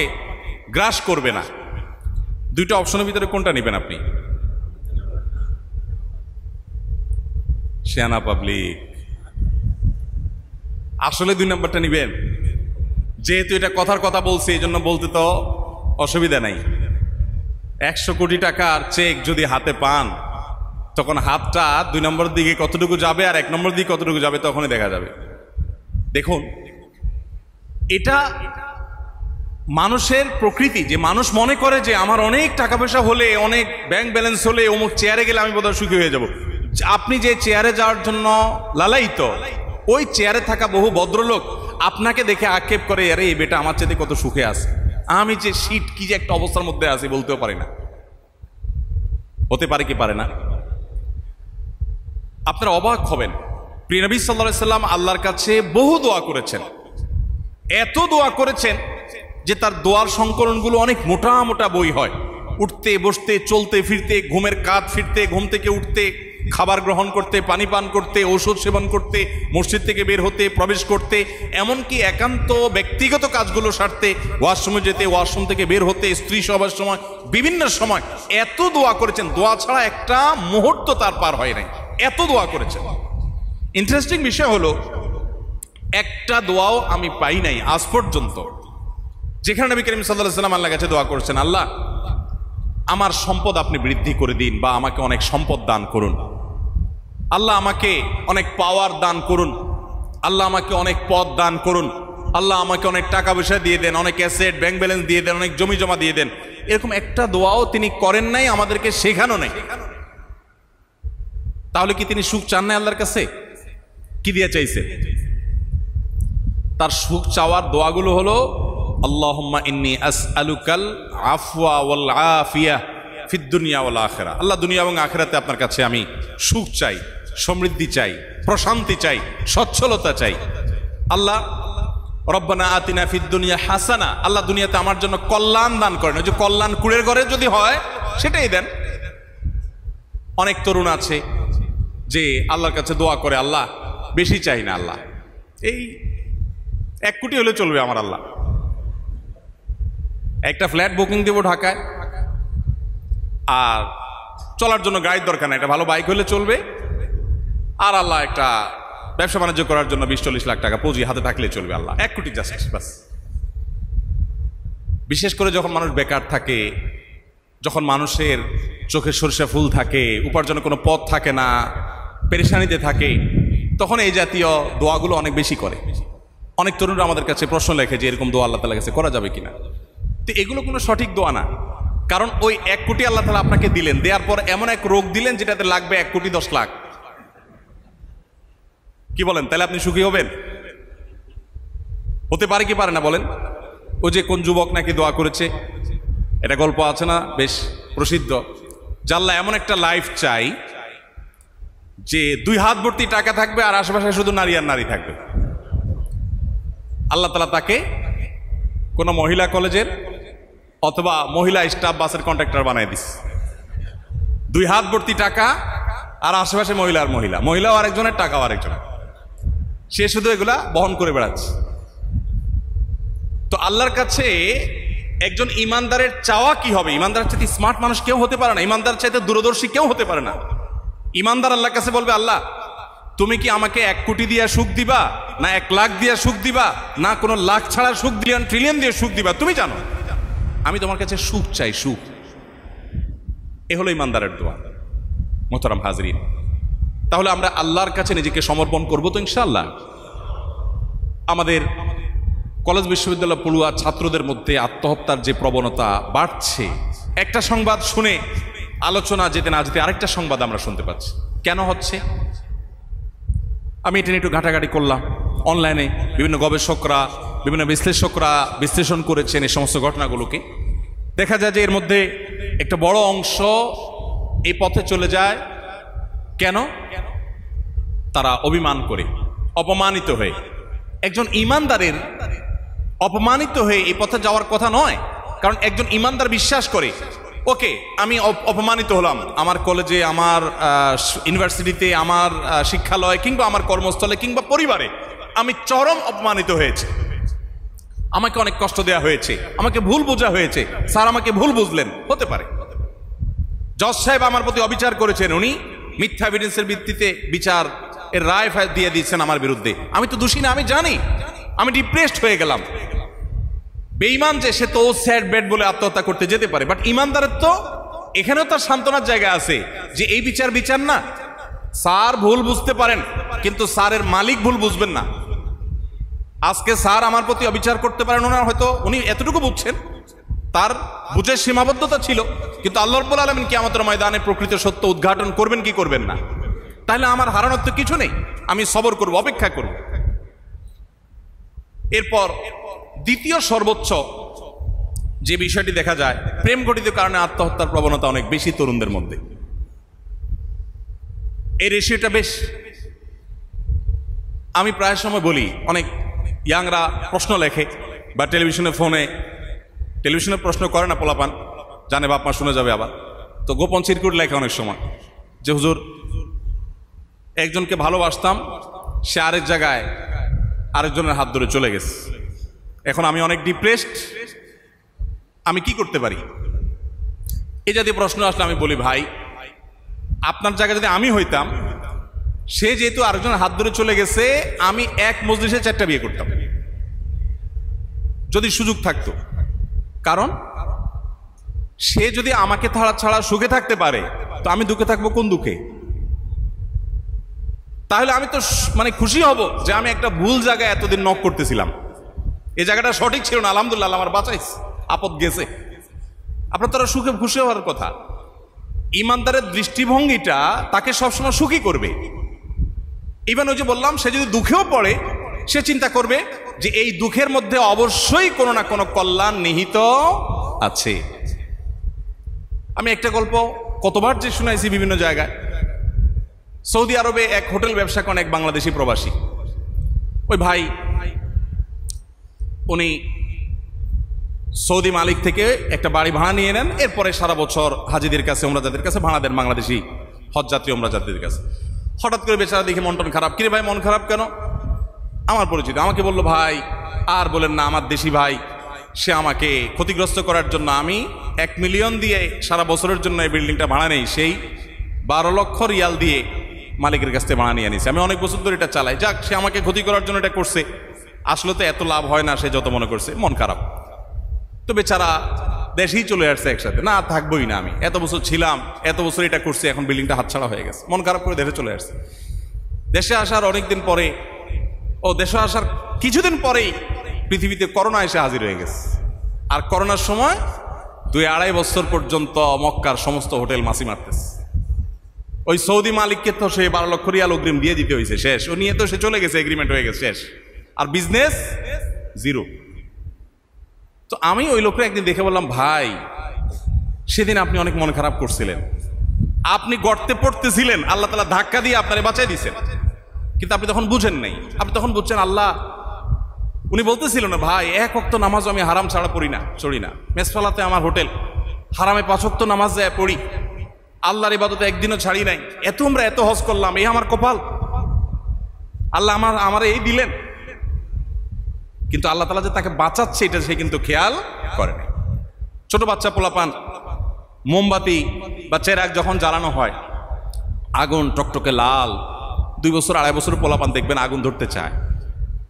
গ্রাস করবে না। 2টা অপশনের ভিতরে কোনটা নেবেন আপনি? শিয়ানা পাবলিক, আসলে 2 নম্বরটা নিবেন। যেহেতু এটা কথার কথা বলছি, এই জন্য বলতে তো অসুবিধা নাই। 100 কোটি টাকার চেক যদি হাতে পান, তখন হাতটা 2 নম্বরের দিকে কতটুকু যাবে আর 1 নম্বরের দিকে কতটুকু যাবে তখনই দেখা যাবে। দেখুন, এটা মানুষের প্রকৃতি, যে মানুষ মনে করে যে আমার অনেক টাকা পয়সা হলে, অনেক ব্যাংক ব্যালেন্স হলে, অমুক চেয়ারে গেলে আমি বোধহয় সুখী হয়ে যাব। আপনি যে চেয়ারে যাওয়ার জন্য লালায়িত, ওই চেয়ারে থাকা বহু ভদ্রলোক আপনাকে দেখে আক্ষেপ করে, আরে এই বেটা আমার চাইতে কত সুখে আছে, আমি যে শীত কি যে একটা অবস্থার মধ্যে আছি বলতেও পারি না। হতে পারে কি পারে না? আপনারা অবাক হবেন, প্রিয় নবী সাল্লাল্লাহু আলাইহি সাল্লাম আল্লাহর কাছে বহু দোয়া করেছেন, এত দোয়া করেছেন যে তার দোয়ার সংকলনগুলো অনেক মোটা মোটা বই হয়। উঠতে বসতে, চলতে ফিরতে, ঘুমের কাত ফিরতে, ঘুম থেকে উঠতে, খাবার গ্রহণ করতে, পানি পান করতে, ঔষধ সেবন করতে, মসজিদ থেকে বের হতে, প্রবেশ করতে, এমনকি একান্ত ব্যক্তিগত কাজগুলো সারতে, ওয়াশরুমে যেতে, ওয়াশরুম থেকে বের হতে, স্ত্রী সবার সময়, বিভিন্ন সময় এত দোয়া করেছেন, দোয়া ছাড়া একটা মুহূর্ত তার পার হয় নাই, এত দোয়া করেছেন। ইন্টারেস্টিং বিষয় হলো, একটা দোয়াও আমি পাই নাই আজ পর্যন্ত যেখানে নবী করিম সাল্লাল্লাহু আলাইহি ওয়াসাল্লাম আল্লাহর কাছে দোয়া করেছেন, আল্লাহ আমার সম্পদ আপনি বৃদ্ধি করে দিন, বা আমাকে অনেক সম্পদ দান করুন, আল্লাহ আমাকে অনেক পাওয়ার দান করুন, আল্লাহ আমাকে অনেক পদ দান করুন, আল্লাহ আমাকে অনেক টাকা পয়সা দিয়ে দেন, অনেক অ্যাসেট ব্যাংক ব্যালেন্স দিয়ে দেন, অনেক জমি জমা দিয়ে দেন। এরকম একটা দোয়াও তিনি করেন নাই, আমাদেরকে শেখানো নাই। তাহলে কি তিনি সুখ চান নাই আল্লাহর কাছে? কি দিয়ে চাইছে? তার সুখ চাওয়ার দোয়াগুলো হলো, আল্লাহুম্মা ইন্নী আসআলুকাল আফওয়া ওয়াল আফিয়া ফিদ দুনিয়া ওয়াল আখিরা। আল্লাহ, দুনিয়া এবং আখিরাতে আপনার কাছে আমি সুখ চাই, সমৃদ্ধি চাই, প্রশান্তি চাই, সচ্ছলতা চাই। আল্লাহ রব্বানা আতিনা ফিদ দুনিয়া হাসানা, আল্লাহ দুনিয়াতে আমার জন্য কল্যাণ দান করেন, ওই যে কল্যাণ কুড়ের ঘরে যদি হয় সেটাই দেন। অনেক তরুণ আছে যে আল্লাহর কাছে দোয়া করে, আল্লাহ বেশি চাই না, আল্লাহ এই 1 কোটি হলে চলবে আমার, আল্লাহ একটা ফ্ল্যাট বুকিং দেবো ঢাকায়, আর চলার জন্য গাড়ির দরকার না, একটা ভালো বাইক হলে চলবে, আর আল্লাহ একটা ব্যবসা বাণিজ্য করার জন্য 20-40 লাখ টাকা পুঁজি হাতে থাকলে চলবে, আল্লাহ 1 কোটি জাস্ট বাস। বিশেষ করে যখন মানুষ বেকার থাকে, যখন মানুষের চোখে সরিষা ফুল থাকে, উপার্জনের কোনো পথ থাকে না, পেরেশানিতে থাকে, তখন এই জাতীয় দোয়াগুলো অনেক বেশি করে। অনেক তরুণরা আমাদের কাছে প্রশ্ন লেখে যে এরকম দোয়া আল্লাহ তাআলার কাছে করা যাবে কিনা। তো এগুলো কোনো সঠিক দোয়া না, কারণ ওই 1 কোটি আল্লাহ তাআলা আপনাকে দিলেন, দেওয়ার পর এমন এক রোগ দিলেন যেটাতে লাগবে 1 কোটি 10 লাখ। কি বলেন, তাহলে আপনি সুখী হবেন? হতে পারে কি পারে না বলেন? ওই যে কোন যুবক নাকি দোয়া করেছে, এটা গল্প আছে না বেশ প্রসিদ্ধ, যে আল্লাহ এমন একটা লাইফ চাই যে 2 হাত ভর্তি টাকা থাকবে আর আশেপাশে শুধু নারী আর নারী থাকবে। আল্লাহ তাআলা তাকে কোনো মহিলা কলেজের অথবা মহিলা স্টাফ বাসের কন্ট্রাক্টর বানাই দিস। 2 হাত ভর্তি টাকা আর আশেপাশে মহিলা আর মহিলা, মহিলাও আরেকজনের, টাকাও আরেকজনের, সে শুধু এগুলা বহন করে বেড়াচ্ছে। তো আল্লাহর কাছে একজন ইমানদারের চাওয়া কি হবে? ইমানদারের চাইতে স্মার্ট মানুষ কেউ হতে পারে না, ইমানদার চাইতে দূরদর্শী কেউ হতে পারে না। ইমানদার আল্লাহর কাছে বলবে, আল্লাহ তুমি কি আমাকে 1 কোটি দিয়া সুখ দিবা, না 1 লাখ দিয়া সুখ দিবা, না কোনো লাখ ছাড়া সুখ দিলেন ট্রিলিয়ন দিয়ে সুখ দিবা, তুমি জানো। আমি তোমার কাছে সুখ চাই, সুখ। এ হলো ইমানদারের দোয়া। মোহতারাম হাজরিন, তাহলে আমরা আল্লাহর কাছে নিজেকে সমর্পণ করবো তো ইনশাআল্লাহ। আমাদের কলেজ বিশ্ববিদ্যালয় পড়ুয়া ছাত্রদের মধ্যে আত্মহত্যার যে প্রবণতা বাড়ছে, একটা সংবাদ শুনে আলোচনা যেতে না যেতে আরেকটা সংবাদ আমরা শুনতে পাচ্ছি। কেন হচ্ছে? আমি এটা নিয়ে একটু ঘাটাঘাটি করলাম। অনলাইনে বিভিন্ন গবেষকরা, বিভিন্ন বিশ্লেষকরা বিশ্লেষণ করেছেন এই সমস্ত ঘটনাগুলোকে। দেখা যায় যে এর মধ্যে একটা বড় অংশ এই পথে চলে যায় কেন? তারা অভিমান করে, অপমানিত হয়ে। একজন ইমানদারের অপমানিত হয়ে এই পথে যাওয়ার কথা নয়। কারণ একজন ইমানদার বিশ্বাস করে, ওকে আমি অপমানিত হলাম, আমার কলেজে, আমার ইউনিভার্সিটিতে, আমার শিক্ষালয় কিংবা আমার কর্মস্থলে কিংবা পরিবারে আমি চরম অপমানিত হয়েছে, আমাকে অনেক কষ্ট দেওয়া হয়েছে, আমাকে ভুল বোঝা হয়েছে, স্যার আমাকে ভুল বুঝলেন, হতে পারে। জজ সাহেব আমার প্রতি অবিচার করেছেন, উনি মিথ্যা এভিডেন্সের ভিত্তিতে বিচার এর রায় দিয়ে দিচ্ছেন আমার বিরুদ্ধে, আমি তো দোষী না, আমি জানি, আমি ডিপ্রেসড হয়ে গেলাম। বেঈমান যে, সে তো স্যাড ব্যাড বলে আত্মহত্যা করতে যেতে পারে, বাট ইমানদারের তো এখানেও তার সান্ত্বনার জায়গা আছে যে এই বিচার বিচার না। স্যার ভুল বুঝতে পারেন, কিন্তু স্যারের মালিক ভুল বুঝবেন না। আজকে স্যার আমার প্রতি অবিচার করতে পারেন, ওনার হয়তো উনি এতটুকু বুঝছেন, তার বুঝের সীমাবদ্ধতা ছিল, কিন্তু আল্লাহ রাব্বুল আলামিন কিয়ামতের ময়দানে প্রকৃত সত্য উদ্ঘাটন করবেন কি করবেন না। তাহলে আমার হারানোর তো কিছু নেই, আমি সবর করব, অপেক্ষা করব। এরপর দ্বিতীয় সর্বোচ্চ যে বিষয়টি দেখা যায়, প্রেম ঘটিত কারণে আত্মহত্যার প্রবণতা অনেক বেশি তরুণদের মধ্যে। এই রেশিওটা বেশ, আমি প্রায় সময় বলি, অনেক ইয়াংরা প্রশ্ন লেখে বা টেলিভিশনে প্রশ্ন করে না, পোলাপান জানে বাপ মা শুনে যাবে আবার, তো গোপন চিরকুট লেখে অনেক সময় যে হুজুর একজনকে ভালোবাসতাম, সে আরেক জায়গায় আরেকজনের হাত ধরে চলে গেছে, এখন আমি অনেক ডিপ্রেসড, আমি কি করতে পারি? এই জাতীয় প্রশ্ন আসলে আমি বলি, ভাই আপনার জায়গায় যদি আমি হইতাম, সে যেহেতু আরেকজনের হাত ধরে চলে গেছে, আমি এক মজলিসে 4টা বিয়ে করতাম যদি সুযোগ থাকতো। কারণ সে যদি আমাকে ছাড়া সুখে থাকতে পারে, তো আমি দুঃখে থাকবো কোন দুঃখে? তাহলে আমি তো মানে খুশি হব যে আমি একটা ভুল জায়গায় এতদিন নক করতেছিলাম, এই জায়গাটা সঠিক ছিল না, আলহামদুলিল্লাহ আমার বাঁচাইছে, আপদ গেছে। আপনার তারা সুখে খুশি হওয়ার কথা। ইমানদারের দৃষ্টিভঙ্গিটা তাকে সবসময় সুখী করবে। ইভেন ওই যে বললাম, সে যদি দুঃখেও পড়ে, সে চিন্তা করবে যে এই দুঃখের মধ্যে অবশ্যই কোনো না কোনো কল্যাণ নিহিত আছে। আমি একটা গল্প কতবার যে শুনাইছি বিভিন্ন জায়গায়। সৌদি আরবে এক হোটেল ব্যবসা করেন এক বাংলাদেশি প্রবাসী। ওই ভাই, উনি সৌদি মালিক থেকে একটা বাড়ি ভাড়া নিয়ে নেন, এরপরে সারা বছর হাজিদের কাছে, ওমরাজাদের কাছে ভাড়া দেন, বাংলাদেশি হজযাত্রী ওমরাজাদের কাছে। হঠাৎ করে বেচারা দেখে মন টন খারাপ। কিরে ভাই মন খারাপ কেন? আমার পরিচিত আমাকে বলল, ভাই আর বলেন না, আমার দেশি ভাই সে আমাকে ক্ষতিগ্রস্ত করার জন্য আমি 1 মিলিয়ন দিয়ে সারা বছরের জন্য এই বিল্ডিংটা ভাড়া নেই, সেই 12 লক্ষ রিয়াল দিয়ে মালিকের কাছ থেকে ভাড়া নিয়ে নিয়েছে। আমি অনেক বছর ধরে এটা চালাই, যাক সে আমাকে ক্ষতি করার জন্য এটা করছে, আসলে তো এত লাভ হয় না সে যত মনে করছে, মন খারাপ। তো বেচারা দেশেই চলে আসছে একসাথে, না থাকবোই না, আমি এত বছর ছিলাম, এত বছর এটা করছি, এখন বিল্ডিংটা হাতছাড়া হয়ে গেছে, মন খারাপ করে দেশে চলে আসছে। দেশে আসার অনেকদিন পরে, দেশে আসার কিছুদিন পরেই পৃথিবীতে করোনা এসে হাজির হয়ে গেছে। আর করোনার সময় 2-2.5 বছর পর্যন্ত মক্কার সমস্ত হোটেল মাসি মারতেছে। ওই সৌদি মালিককে তো সে 12 লক্ষ রিয়াল অগ্রিম দিয়ে দিতে হয়েছে, শেষ। ও নিয়ে তো সে চলে গেছে, এগ্রিমেন্ট হয়ে গেছে, শেষ। আর বিজনেস জিরো। তো আমি ওই লোকটা একদিন দেখে বললাম, ভাই সেদিন আপনি অনেক মন খারাপ করছিলেন, আপনি গর্তে পড়তেছিলেন, আল্লাহ তাআলা ধাক্কা দিয়ে আপনারে বাঁচাই দিয়েছেন, কিন্তু আপনি তখন বুঝেন নাই। আপনি তখন বুঝছেন আল্লাহ, উনি বলতেছিলেন না, ভাই 1 ওয়াক্ত নামাজ আমি হারাম ছাড়া পড়ি না, মেসফালাতে আমার হোটেল, হারামে 5 ওয়াক্ত নামাজ যায় পড়ি, আল্লাহর ইবাদতে একদিনও ছাড়ি নাই, আমরা এত হজ করলাম, এই আমার কপাল, আল্লাহ আমার এই দিলেন। কিন্তু আল্লাহ তাআলা যে তাকে বাঁচাচ্ছে এটা সে কিন্তু খেয়াল করে নাই। ছোট বাচ্চা পোলাপান মোমবাতি বা চেরাগ যখন জ্বালানো হয়, আগুন টকটকে লাল, 2 বছর 2.5 বছর পোলাপান দেখবেন আগুন ধরতে চায়,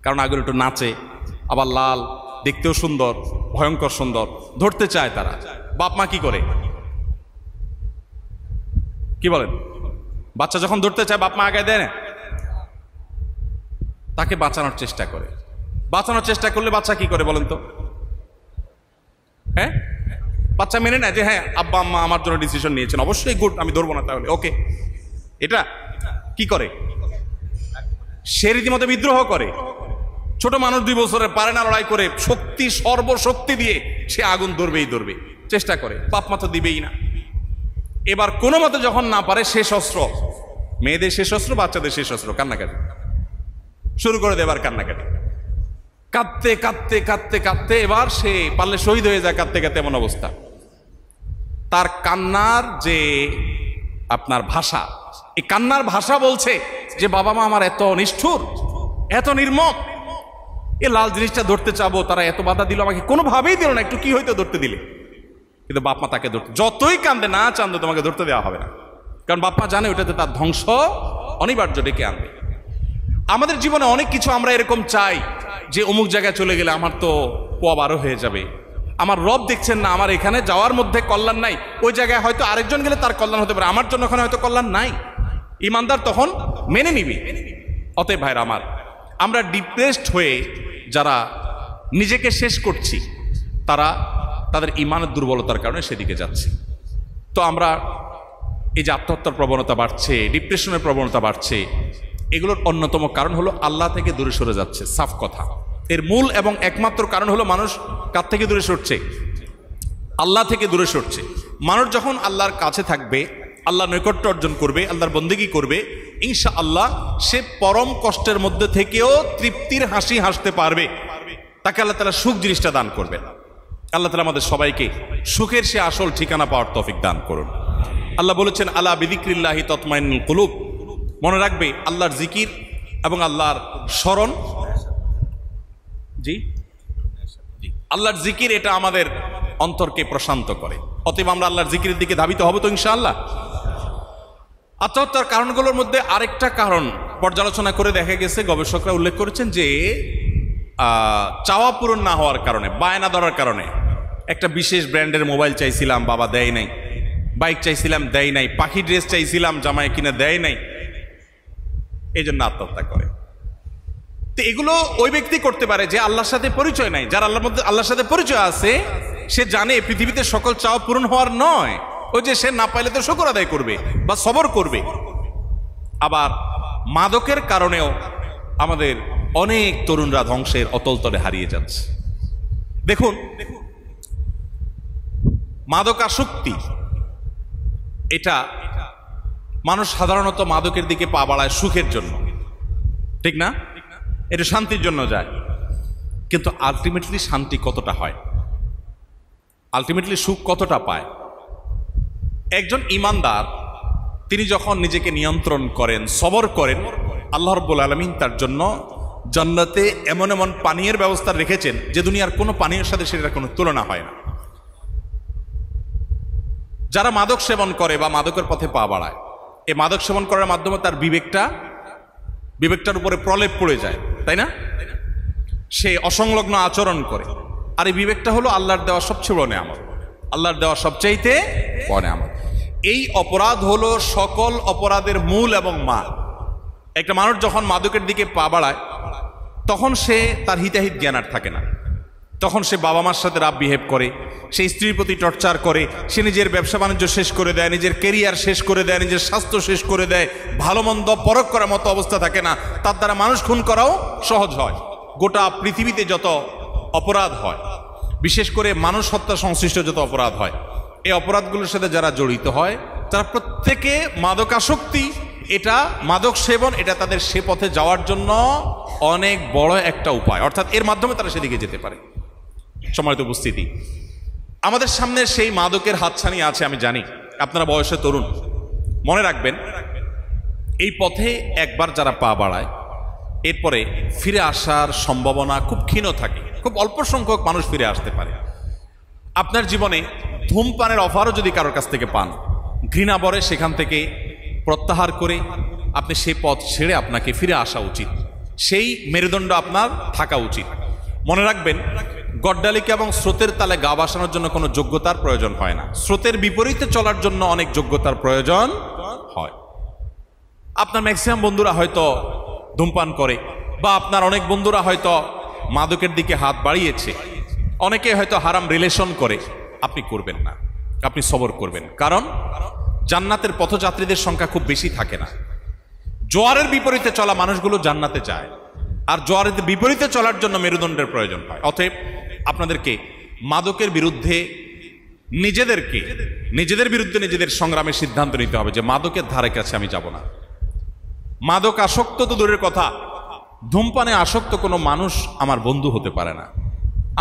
কারণ আগুন একটু নাচে, আবার লাল, দেখতেও সুন্দর, ভয়ঙ্কর সুন্দর, ধরতে চায় তারা। বাপ মা কি করে, কি বলেন? বাচ্চা যখন ধরতে চায় বাপ মা আগে দেয় না, তাকে বাঁচানোর চেষ্টা করে। বাঁচানোর চেষ্টা করলে বাচ্চা কি করে বলেন তো? হ্যাঁ, বাচ্চা মেনে নেয় যে হ্যাঁ আব্বা আম্মা আমার জন্য ডিসিশন নিয়েছেন, অবশ্যই গুড, আমি ধরবো না তাহলে, ওকে। এটা কি করে? সে রীতিমতো বিদ্রোহ করে। ছোট মানুষ 2 বছরের পারে না লড়াই করে, শক্তি সর্বশক্তি দিয়ে সে আগুন ধরবেই ধরবে চেষ্টা করে, বাপ মা তো দিবেই না। এবার কোনো মতে যখন না পারে, শেষ অস্ত্র, মেয়েদের শেষ অস্ত্র, বাচ্চাদের শেষ অস্ত্র, কান্নাকাটি শুরু করে দেবার। কান্নাকাটি কাঁদতে কাঁদতে কাঁদতে কাঁদতে এবার সে পারলে শহীদ হয়ে যায় কাঁদতে কাঁদতে, এমন অবস্থা। তার কান্নার যে আপনার ভাষা, এই কান্নার ভাষা বলছে যে বাবা মা আমার এত নিষ্ঠুর, এত নির্মম, এ লাল জিনিসটা ধরতে চাবো, তারা এত বাধা দিল আমাকে, কোনোভাবেই দিল না, একটু কি হয়তো ধরতে দিলে। কিন্তু বাপ মা তাকে ধরতে, যতই কান্দে না চান্দে তোমাকে ধরতে দেওয়া হবে না, কারণ বাপ মা জানে ওটাতে তার ধ্বংস অনিবার্য ডেকে আনবে। আমাদের জীবনে অনেক কিছু আমরা এরকম চাই যে অমুক জায়গায় চলে গেলে আমার তো পোয়া 12 হয়ে যাবে, আমার রব দেখছেন না, আমার এখানে যাওয়ার মধ্যে কল্যাণ নাই, ওই জায়গায় হয়তো আরেকজন গেলে তার কল্যাণ হতে পারে, আমার জন্য ওখানে হয়তো কল্যাণ নাই। ইমানদার তখন মেনে নিবি। অতএব ভাইরা আমার, আমরা ডিপ্রেসড হয়ে যারা নিজেকে শেষ করছি, তারা তাদের ইমানের দুর্বলতার কারণে সেদিকে যাচ্ছে। তো আমরা এই যে আত্মহত্যার প্রবণতা বাড়ছে, ডিপ্রেশনের প্রবণতা বাড়ছে, এগুলোর অন্যতম কারণ হলো আল্লাহ থেকে দূরে সরে যাচ্ছে। সাফ কথা, এর মূল এবং একমাত্র কারণ হলো মানুষ কার থেকে দূরে সরছে? আল্লাহ থেকে দূরে সরছে। মানুষ যখন আল্লাহর কাছে থাকবে, আল্লাহর নৈকট্য অর্জন করবে, আল্লাহর বন্দেগী করবে, ইনশাআল্লাহ সে পরম কষ্টের মধ্যে থেকেও তৃপ্তির হাসি হাসতে পারবে। তাকে আল্লাহ তাআলা সুখ জিনিসটা দান করবেন। আল্লাহ তাআলা আমাদের সবাইকে সুখের সে আসল ঠিকানা পাওয়ার তৌফিক দান করুন। আল্লাহ বলেছেন, আলা বিযিক্রিল্লাহি তাতমাইন্নুল কুলুব, মনে রাখবে আল্লাহর জিকির এবং আল্লাহর স্মরণ, জি আল্লাহর জিকির, এটা আমাদের অন্তরকে প্রশান্ত করে। অতএব আমরা আল্লাহর জিকিরের দিকে ধাবিত হব তো ইনশাআল্লাহ। আত্মহত্যার কারণগুলোর মধ্যে আরেকটা কারণ পর্যালোচনা করে দেখা গেছে, গবেষকরা উল্লেখ করেছেন যে চাওয়া পূরণ না হওয়ার কারণে, বায়না ধরার কারণে। একটা বিশেষ ব্র্যান্ডের মোবাইল চাইছিলাম, বাবা দেয় নাই, বাইক চাইছিলাম, দেয় নাই, পাখি ড্রেস চাইছিলাম, জামাই কিনে দেয় নাই, এই জন্য আত্মহত্যা করে। তো এগুলো ওই ব্যক্তি করতে পারে যে আল্লাহর সাথে পরিচয় নাই। যার আল্লাহর সাথে পরিচয় আছে, সে জানে পৃথিবীতে সকল চাওয়া পূরণ হওয়ার নয়, ওই যে সে না পাইলে তো শুকর আদায় করবে বা সবর করবে। আবার মাদকের কারণেও আমাদের অনেক তরুণরা ধ্বংসের অতল তলে হারিয়ে যাচ্ছে। দেখুন, মাদকাসক্তি, এটা মানুষ সাধারণত মাদকের দিকে পা বাড়ায় সুখের জন্য, ঠিক না? এটা শান্তির জন্য যায়, কিন্তু আলটিমেটলি শান্তি কতটা হয়, আলটিমেটলি সুখ কতটা পায়? একজন ইমানদার তিনি যখন নিজেকে নিয়ন্ত্রণ করেন, সবর করেন, আল্লাহ রাব্বুল আলামিন তার জন্য জান্নাতে এমন এমন পানীয়ের ব্যবস্থা রেখেছেন যে দুনিয়ার কোনো পানীয়ের সাথে সেটার কোনো তুলনা হয় না। যারা মাদক সেবন করে বা মাদকের পথে পা বাড়ায়, এই মাদক সেবন করার মাধ্যমে তার বিবেকটার উপরে প্রলেপ পড়ে যায়, তাই না? সে অসংলগ্ন আচরণ করে। আর এই বিবেকটা হলো আল্লাহর দেওয়া সবচেয়ে বড় নেয়ামত, আল্লাহর দেওয়া সবচাইতে বড় নেয়ামত। এই অপরাধ হলো সকল অপরাধের মূল এবং মা। একটা মানুষ যখন মাদকের দিকে পা বাড়ায়, তখন সে তার হিতাহিত জ্ঞান আর থাকে না। তখন সে বাবা মার সাথে রাফ বিহেভ করে, সে স্ত্রীর প্রতি টর্চার করে, সে নিজের ব্যবসা বাণিজ্য শেষ করে দেয়, নিজের কেরিয়ার শেষ করে দেয়, নিজের স্বাস্থ্য শেষ করে দেয়, ভালো মন্দ পরখ করার মতো অবস্থা থাকে না। তার দ্বারা মানুষ খুন করাও সহজ হয়। গোটা পৃথিবীতে যত অপরাধ হয়, বিশেষ করে মানুষ হত্যা সংশ্লিষ্ট যত অপরাধ হয়, এই অপরাধগুলোর সাথে যারা জড়িত হয়, তারা প্রত্যেকে মাদকাসক্তি, এটা মাদক সেবন, এটা তাদের সে পথে যাওয়ার জন্য অনেক বড় একটা উপায়, অর্থাৎ এর মাধ্যমে তারা সেদিকে যেতে পারে। সম্মানিত উপস্থিতি, আমাদের সামনে সেই মাদকের হাতছানি আছে, আমি জানি আপনারা বয়সে তরুণ, মনে রাখবেন এই পথে একবার যারা পা বাড়ায়, এরপরে ফিরে আসার সম্ভাবনা খুব ক্ষীণ থাকে, খুব অল্প সংখ্যক মানুষ ফিরে আসতে পারে। আপনার জীবনে ধূমপানের অফারও যদি কারোর কাছ থেকে পান, ঘৃণা বরে সেখান থেকে প্রত্যাহার করে আপনি সেই পথ ছেড়ে আপনাকে ফিরে আসা উচিত। সেই মেরুদণ্ড আপনার থাকা উচিত। মনে রাখবেন, গড্ডালিকা এবং স্রোতের তালে গা ভাসানোর জন্য কোনো যোগ্যতার প্রয়োজন হয় না। স্রোতের বিপরীতে চলার জন্য অনেক যোগ্যতার প্রয়োজন হয়। আপনার ম্যাক্সিমাম বন্ধুরা হয়তো ধূমপান করে, বা আপনার অনেক বন্ধুরা হয়তো মাদকের দিকে হাত বাড়িয়েছে, অনেকে হয়তো হারাম রিলেশন করে। আপনি করবেন না, আপনি সবর করবেন, কারণ জান্নাতের পথযাত্রীদের সংখ্যা খুব বেশি থাকে না। জোয়ারের বিপরীতে চলা মানুষগুলো জান্নাতে যায়, আর জোয়ারের বিপরীতে চলার জন্য মেরুদণ্ডের প্রয়োজন হয়। অতএব আপনাদেরকে মাদকের বিরুদ্ধে নিজেদের বিরুদ্ধে নিজেদের সংগ্রামের সিদ্ধান্ত নিতে হবে যে মাদকের ধারে কাছে আমি যাব না। মাদক আসক্ত তো দূরের কথা, ধূমপানে আসক্ত কোনো মানুষ আমার বন্ধু হতে পারে না,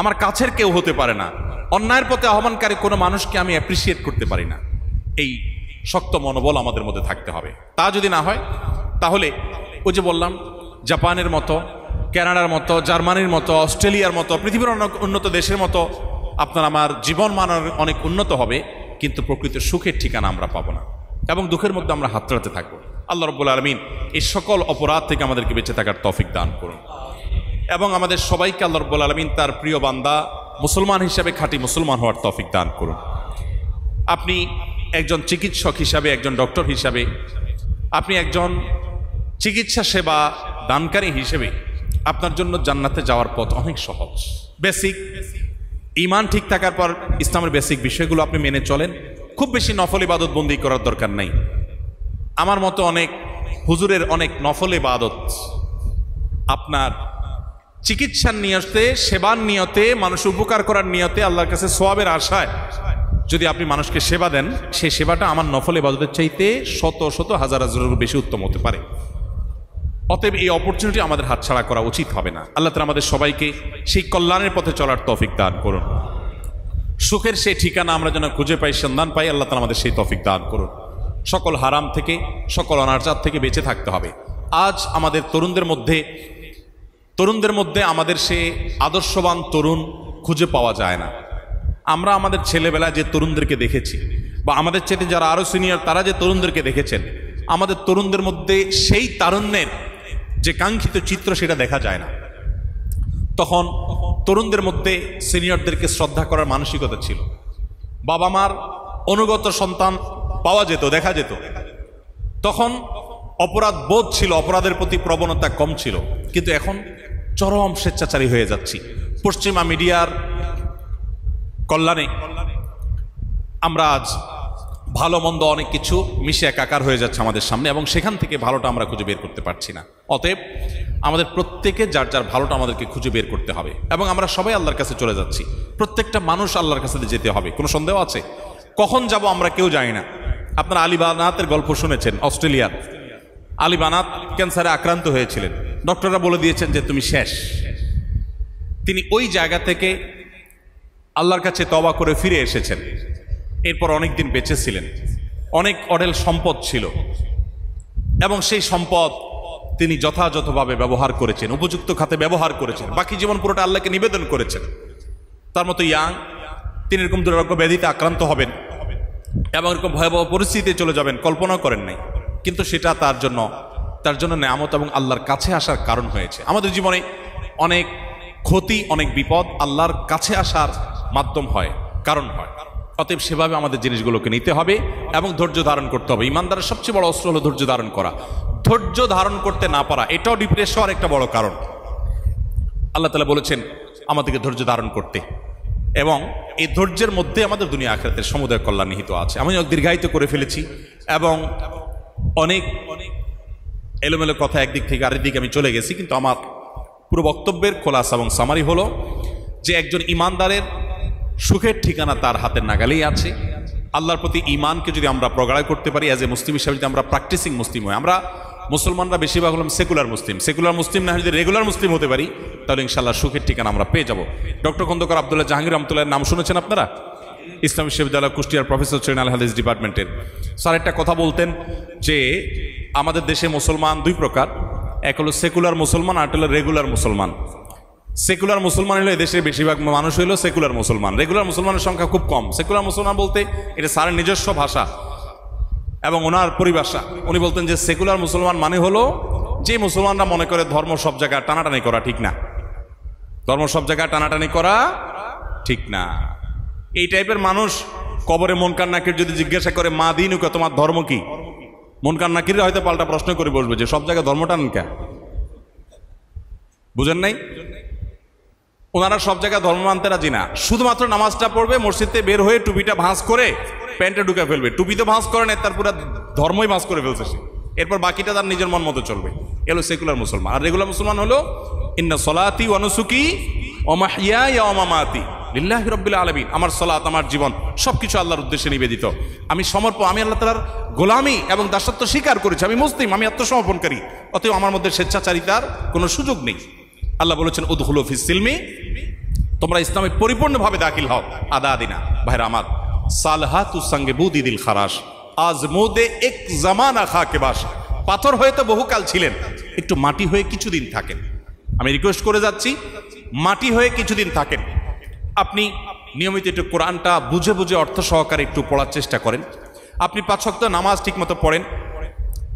আমার কাছের কেউ হতে পারে না। অন্যায়ের পথে আহ্বানকারী কোনো মানুষকে আমি অ্যাপ্রিসিয়েট করতে পারি না। এই শক্ত মনোবল আমাদের মধ্যে থাকতে হবে। তা যদি না হয়, তাহলে ওই যে বললাম, জাপানের মতো, কানাডার মতো, জার্মানির মতো, অস্ট্রেলিয়ার মতো, পৃথিবীর অনেক উন্নত দেশের মতো আপনার আমার জীবন মান অনেক উন্নত হবে, কিন্তু প্রকৃত সুখের ঠিকানা আমরা পাবো না, এবং দুঃখের মধ্যে আমরা হাতড়াতে থাকবো। আল্লাহ রাব্বুল আলামিন এই সকল অপরাধ থেকে আমাদেরকে বেঁচে থাকার তৌফিক দান করুন, এবং আমাদের সবাইকে আল্লাহ রাব্বুল আলামিন তার প্রিয় বান্দা মুসলমান হিসাবে খাঁটি মুসলমান হওয়ার তৌফিক দান করুন। আপনি একজন চিকিৎসক হিসাবে, একজন ডক্টর হিসাবে, আপনি একজন চিকিৎসা সেবা দানকারী হিসেবে আপনার জন্য জান্নাতে যাওয়ার পথ অনেক সহজ। বেসিক ঈমান ঠিক থাকার পর ইসলামের বেসিক বিষয়গুলো আপনি মেনে চলেন। খুব বেশি নফল ইবাদত বন্দি করার দরকার নাই। আমার মতো অনেক হুজুরের অনেক নফল ইবাদত আপনার চিকিৎসার নিয়তে, সেবার নিয়তে, মানুষ উপকার করার নিয়তে, আল্লাহর কাছে সওয়াবের আশায় যদি আপনি মানুষকে সেবা দেন, সেই সেবাটা আমার নফল ইবাদতের চাইতে শত শত হাজার হাজারের বেশি উত্তম হতে পারে। অতএব এই অপরচুনিটি আমাদের হাতছাড়া করা উচিত হবে না। আল্লাহ তাআলা আমাদের সবাইকে সেই কল্যাণের পথে চলার তৌফিক দান করুন। সুখের সেই ঠিকানা আমরা যেন খুঁজে পাই, সন্ধান পাই, আল্লাহ তাআলা আমাদের সেই তৌফিক দান করুন। সকল হারাম থেকে, সকল অনাচার থেকে বেঁচে থাকতে হবে। আজ আমাদের তরুণদের মধ্যে আমাদের সে আদর্শবান তরুণ খুঁজে পাওয়া যায় না। আমরা আমাদের ছেলেবেলায় যে তরুণদেরকে দেখেছি, বা আমাদের চেয়ে যারা আরো সিনিয়র তারা যে তরুণদেরকে দেখেছেন, আমাদের তরুণদের মধ্যে সেই তারুণ্যের যে কাঙ্ক্ষিত চিত্র সেটা দেখা যায় না। তখন তরুণদের মধ্যে সিনিয়রদেরকে শ্রদ্ধা করার মানসিকতা ছিল। বাবা মার অনুগত সন্তান পাওয়া যেত, দেখা যেত। তখন অপরাধ বোধ ছিল, অপরাধের প্রতি প্রবণতা কম ছিল। কিন্তু এখন চরম স্বেচ্ছাচারী হয়ে যাচ্ছি। পশ্চিমা মিডিয়ার কল্যাণে আমরা আজ ভালো মন্দ অনেক কিছু মিশে একাকার হয়ে যাচ্ছে আমাদের সামনে, এবং সেখান থেকে ভালোটা আমরা খুঁজে বের করতে পারছি না। অতএব আমাদের প্রত্যেকে যার যার ভালোটা আমাদেরকে খুঁজে বের করতে হবে, এবং আমরা সবাই আল্লাহর কাছে চলে যাচ্ছি। প্রত্যেকটা মানুষ আল্লাহর কাছে যেতে হবে, কোনো সন্দেহ আছে? কখন যাব আমরা কেউ জানি না। আপনারা আলী বানাতের গল্প শুনেছেন। অস্ট্রেলিয়ার আলী বানাত ক্যান্সারে আক্রান্ত হয়েছিলেন। ডক্টররা বলে দিয়েছেন যে তুমি শেষ। তিনি ওই জায়গা থেকে আল্লাহর কাছে তওবা করে ফিরে এসেছেন। এরপর অনেক দিন বেঁচে ছিলেন। অনেক অঢেল সম্পদ ছিল, এবং সেই সম্পদ তিনি যথাযথভাবে ব্যবহার করেছেন, উপযুক্ত খাতে ব্যবহার করেছেন। বাকি জীবন পুরোটা আল্লাহকে নিবেদন করেছেন। তার মতো ইয়াং, তিনি এরকম দুরারোগ্য ব্যাধিতে আক্রান্ত হবেন এবং এরকম ভয়াবহ পরিস্থিতিতে চলে যাবেন, কল্পনাও করেন নাই। কিন্তু সেটা তার জন্য নেয়ামত এবং আল্লাহর কাছে আসার কারণ হয়েছে। আমাদের জীবনে অনেক ক্ষতি, অনেক বিপদ আল্লাহর কাছে আসার মাধ্যম হয়, কারণ হয়। অতএব সেভাবে আমাদের জিনিসগুলোকে নিতে হবে এবং ধৈর্য ধারণ করতে হবে। ইমানদারের সবচেয়ে বড় অস্ত্র হলো ধৈর্য ধারণ করা। ধৈর্য ধারণ করতে না পারা এটাও ডিপ্রেস হওয়ার একটা বড় কারণ। আল্লাহ তাআলা বলেছেন আমাদেরকে ধৈর্য ধারণ করতে, এবং এই ধৈর্যের মধ্যে আমাদের দুনিয়া আখিরাতের সমুদয় কল্যাণ নিহিত আছে। আমি দীর্ঘায়িত করে ফেলেছি এবং অনেক এলোমেলো কথা একদিক থেকে আরেক দিকে আমি চলে গেছি, কিন্তু আমার পুরো বক্তব্যের খোলাসা এবং সামারি হলো যে একজন ইমানদারের সুখের ঠিকানা তার হাতের নাগালেই আছে। আল্লাহর প্রতি ইমানকে যদি আমরা প্রগাঢ় করতে পারি, অ্যাজ এ মুসলিম হিসাবে যদি আমরা প্র্যাকটিসিং মুসলিম হয়, আমরা মুসলমানরা বেশিরভাগ হলাম সেকুলার মুসলিম না, যদি রেগুলার মুসলিম হতে পারি তাহলে ইনশাআল্লাহ সুখের ঠিকানা আমরা পেয়ে যাব। ডক্টর খন্দকার আব্দুল্লাহ জাহাঙ্গীর রহমতুল্লাহর নাম শুনেছেন আপনারা? ইসলামী বিশ্ববিদ্যালয় কুষ্টিয়ার প্রফেসর ছিলেন আল হাদিস ডিপার্টমেন্টের। স্যার একটা কথা বলতেন যে আমাদের দেশে মুসলমান দুই প্রকার, এক হলো সেকুলার মুসলমান, আর হলো রেগুলার মুসলমান। সেকুলার মুসলমান হলো এদেশের বেশিরভাগ মানুষ হইলো সেকুলার মুসলমান। রেগুলার মুসলমানের সংখ্যা খুব কম। সেকুলার মুসলমান বলতে এটা স্যারের নিজস্ব ভাষা এবং ওনার পরিভাষা। উনি বলতেন যে সেকুলার মুসলমান মানে হলো যে মুসলমানরা মনে করে ধর্ম সব জায়গায় টানাটানি করা ঠিক না, ধর্ম সব জায়গায় টানাটানি করা ঠিক না। এই টাইপের মানুষ কবরে মুনকার নাকির যদি জিজ্ঞাসা করে মা দিনুকা, তোমার ধর্ম কি, মুনকার নাকির হয়তো পাল্টা প্রশ্ন করে বসবে যে সব জায়গায় ধর্ম টানেন কে, বুঝেন নাই? ওনারা সব জায়গায় ধর্ম মানতে রাজি না। শুধুমাত্র নামাজটা পড়বে, মসজিদে বের হয়ে টুপিটা ভাঁজ করে প্যান্টে ঢুকে ফেলবে। টুপি তো ভাঁজ করে নেই, তার পুরো ধর্মই ভাঁজ করে ফেলছে সে। এরপর বাকিটা তার নিজের মন মতো চলবে। এলো সেকুলার মুসলমান। আর রেগুলার মুসলমান হলো ইন্না সলাতি ওয়া নুসুকি ওয়া মাহইয়ায়া ওয়া মামাতি লিল্লাহি রাব্বিল আলামিন। আমার সালাত, আমার জীবন সবকিছু আল্লাহর উদ্দেশ্যে নিবেদিত। আমি আমি আল্লাহ তাআলার গোলামি এবং দাসত্ব স্বীকার করেছি। আমি মুসলিম, আমি আত্মসমর্পণকারী। অতএব আমার মধ্যে স্বেচ্ছাচারিতার কোনো সুযোগ নেই। আল্লাহ বলেছেন উদখুলু ফিস সিলমি, তোমরা ইসলামে পরিপূর্ণভাবে দাখিল হও। আদা দিনা ভাইরা আমার, সালহাতু সঙ্গে বুদি দিল খারাস আজ মোদে এক জামানা খাকে বাস। পাথর হয়ে তো বহুকাল ছিলেন, একটু মাটি হয়ে কিছুদিন থাকেন। আমি রিকোয়েস্ট করে যাচ্ছি, মাটি হয়ে কিছুদিন থাকেন। আপনি নিয়মিত একটু কোরআনটা বুঝে বুঝে অর্থ সহকারে একটু পড়ার চেষ্টা করেন। আপনি 5 ওয়াক্ত নামাজ ঠিকমতো পড়েন।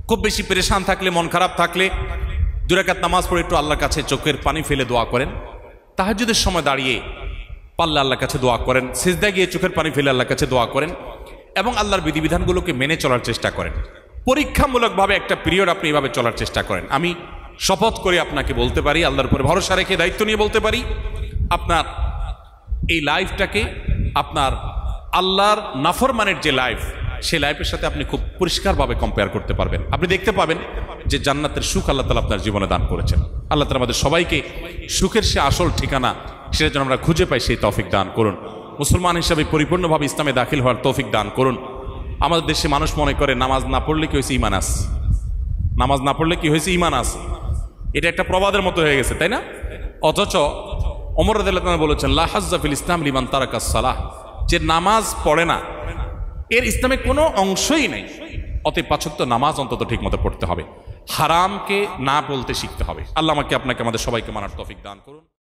খুব বেশি পেরেশান থাকলে, মন খারাপ থাকলে 2 রাকাত নামাজ পড়ে একটু আল্লাহর কাছে চোখের পানি ফেলে দোয়া করেন। তাহাজ্জুদের সময় দাঁড়িয়ে পারলে আল্লাহর কাছে দোয়া করেন। সিজদায় গিয়ে চোখের পানি ফেলে আল্লাহর কাছে দোয়া করেন এবং আল্লাহর বিধিবিধানগুলোকে মেনে চলার চেষ্টা করেন। পরীক্ষামূলকভাবে একটা পিরিয়ড আপনি এভাবে চলার চেষ্টা করেন। আমি শপথ করে আপনাকে বলতে পারি, আল্লাহর উপরে ভরসা রেখে দায়িত্ব নিয়ে বলতে পারি, আপনার এই লাইফটাকে আপনার আল্লাহর নাফরমানের যে লাইফ, সেই লাইফের সাথে আপনি খুব পরিষ্কারভাবে কম্পেয়ার করতে পারবেন। আপনি দেখতে পাবেন যে জান্নাতের সুখ আল্লাহ তাআলা আপনার জীবনে দান করেছেন। আল্লাহ তাআলা আমাদের সবাইকে সুখের সে আসল ঠিকানা, সেটা যেন আমরা খুঁজে পাই, সেই তৌফিক দান করুন। মুসলমান হিসাবে পরিপূর্ণভাবে ইসলামে দাখিল হওয়ার তৌফিক দান করুন। আমাদের দেশে মানুষ মনে করে নামাজ না পড়লে কি হয়েছে, ইমান আছে। নামাজ না পড়লে কি হয়েছে, ইমান আছে। এটা একটা প্রবাদের মতো হয়ে গেছে, তাই না? অথচ ওমর রাদিয়াল্লাহু তাআলা বলেছেন লা হাজ্জা ফিল ইসলাম লিমান তারাকাস সালাহ, যে নামাজ পড়ে না এর ইসলামে কোনো অংশই নেই। অতএব 5 ওয়াক্ত নামাজ অন্তত ঠিকমতো পড়তে হবে, হারামকে না বলতে শিখতে হবে। আল্লাহ আমাকে আপনাকে আমাদের সবাইকে মানার তৌফিক দান করুন।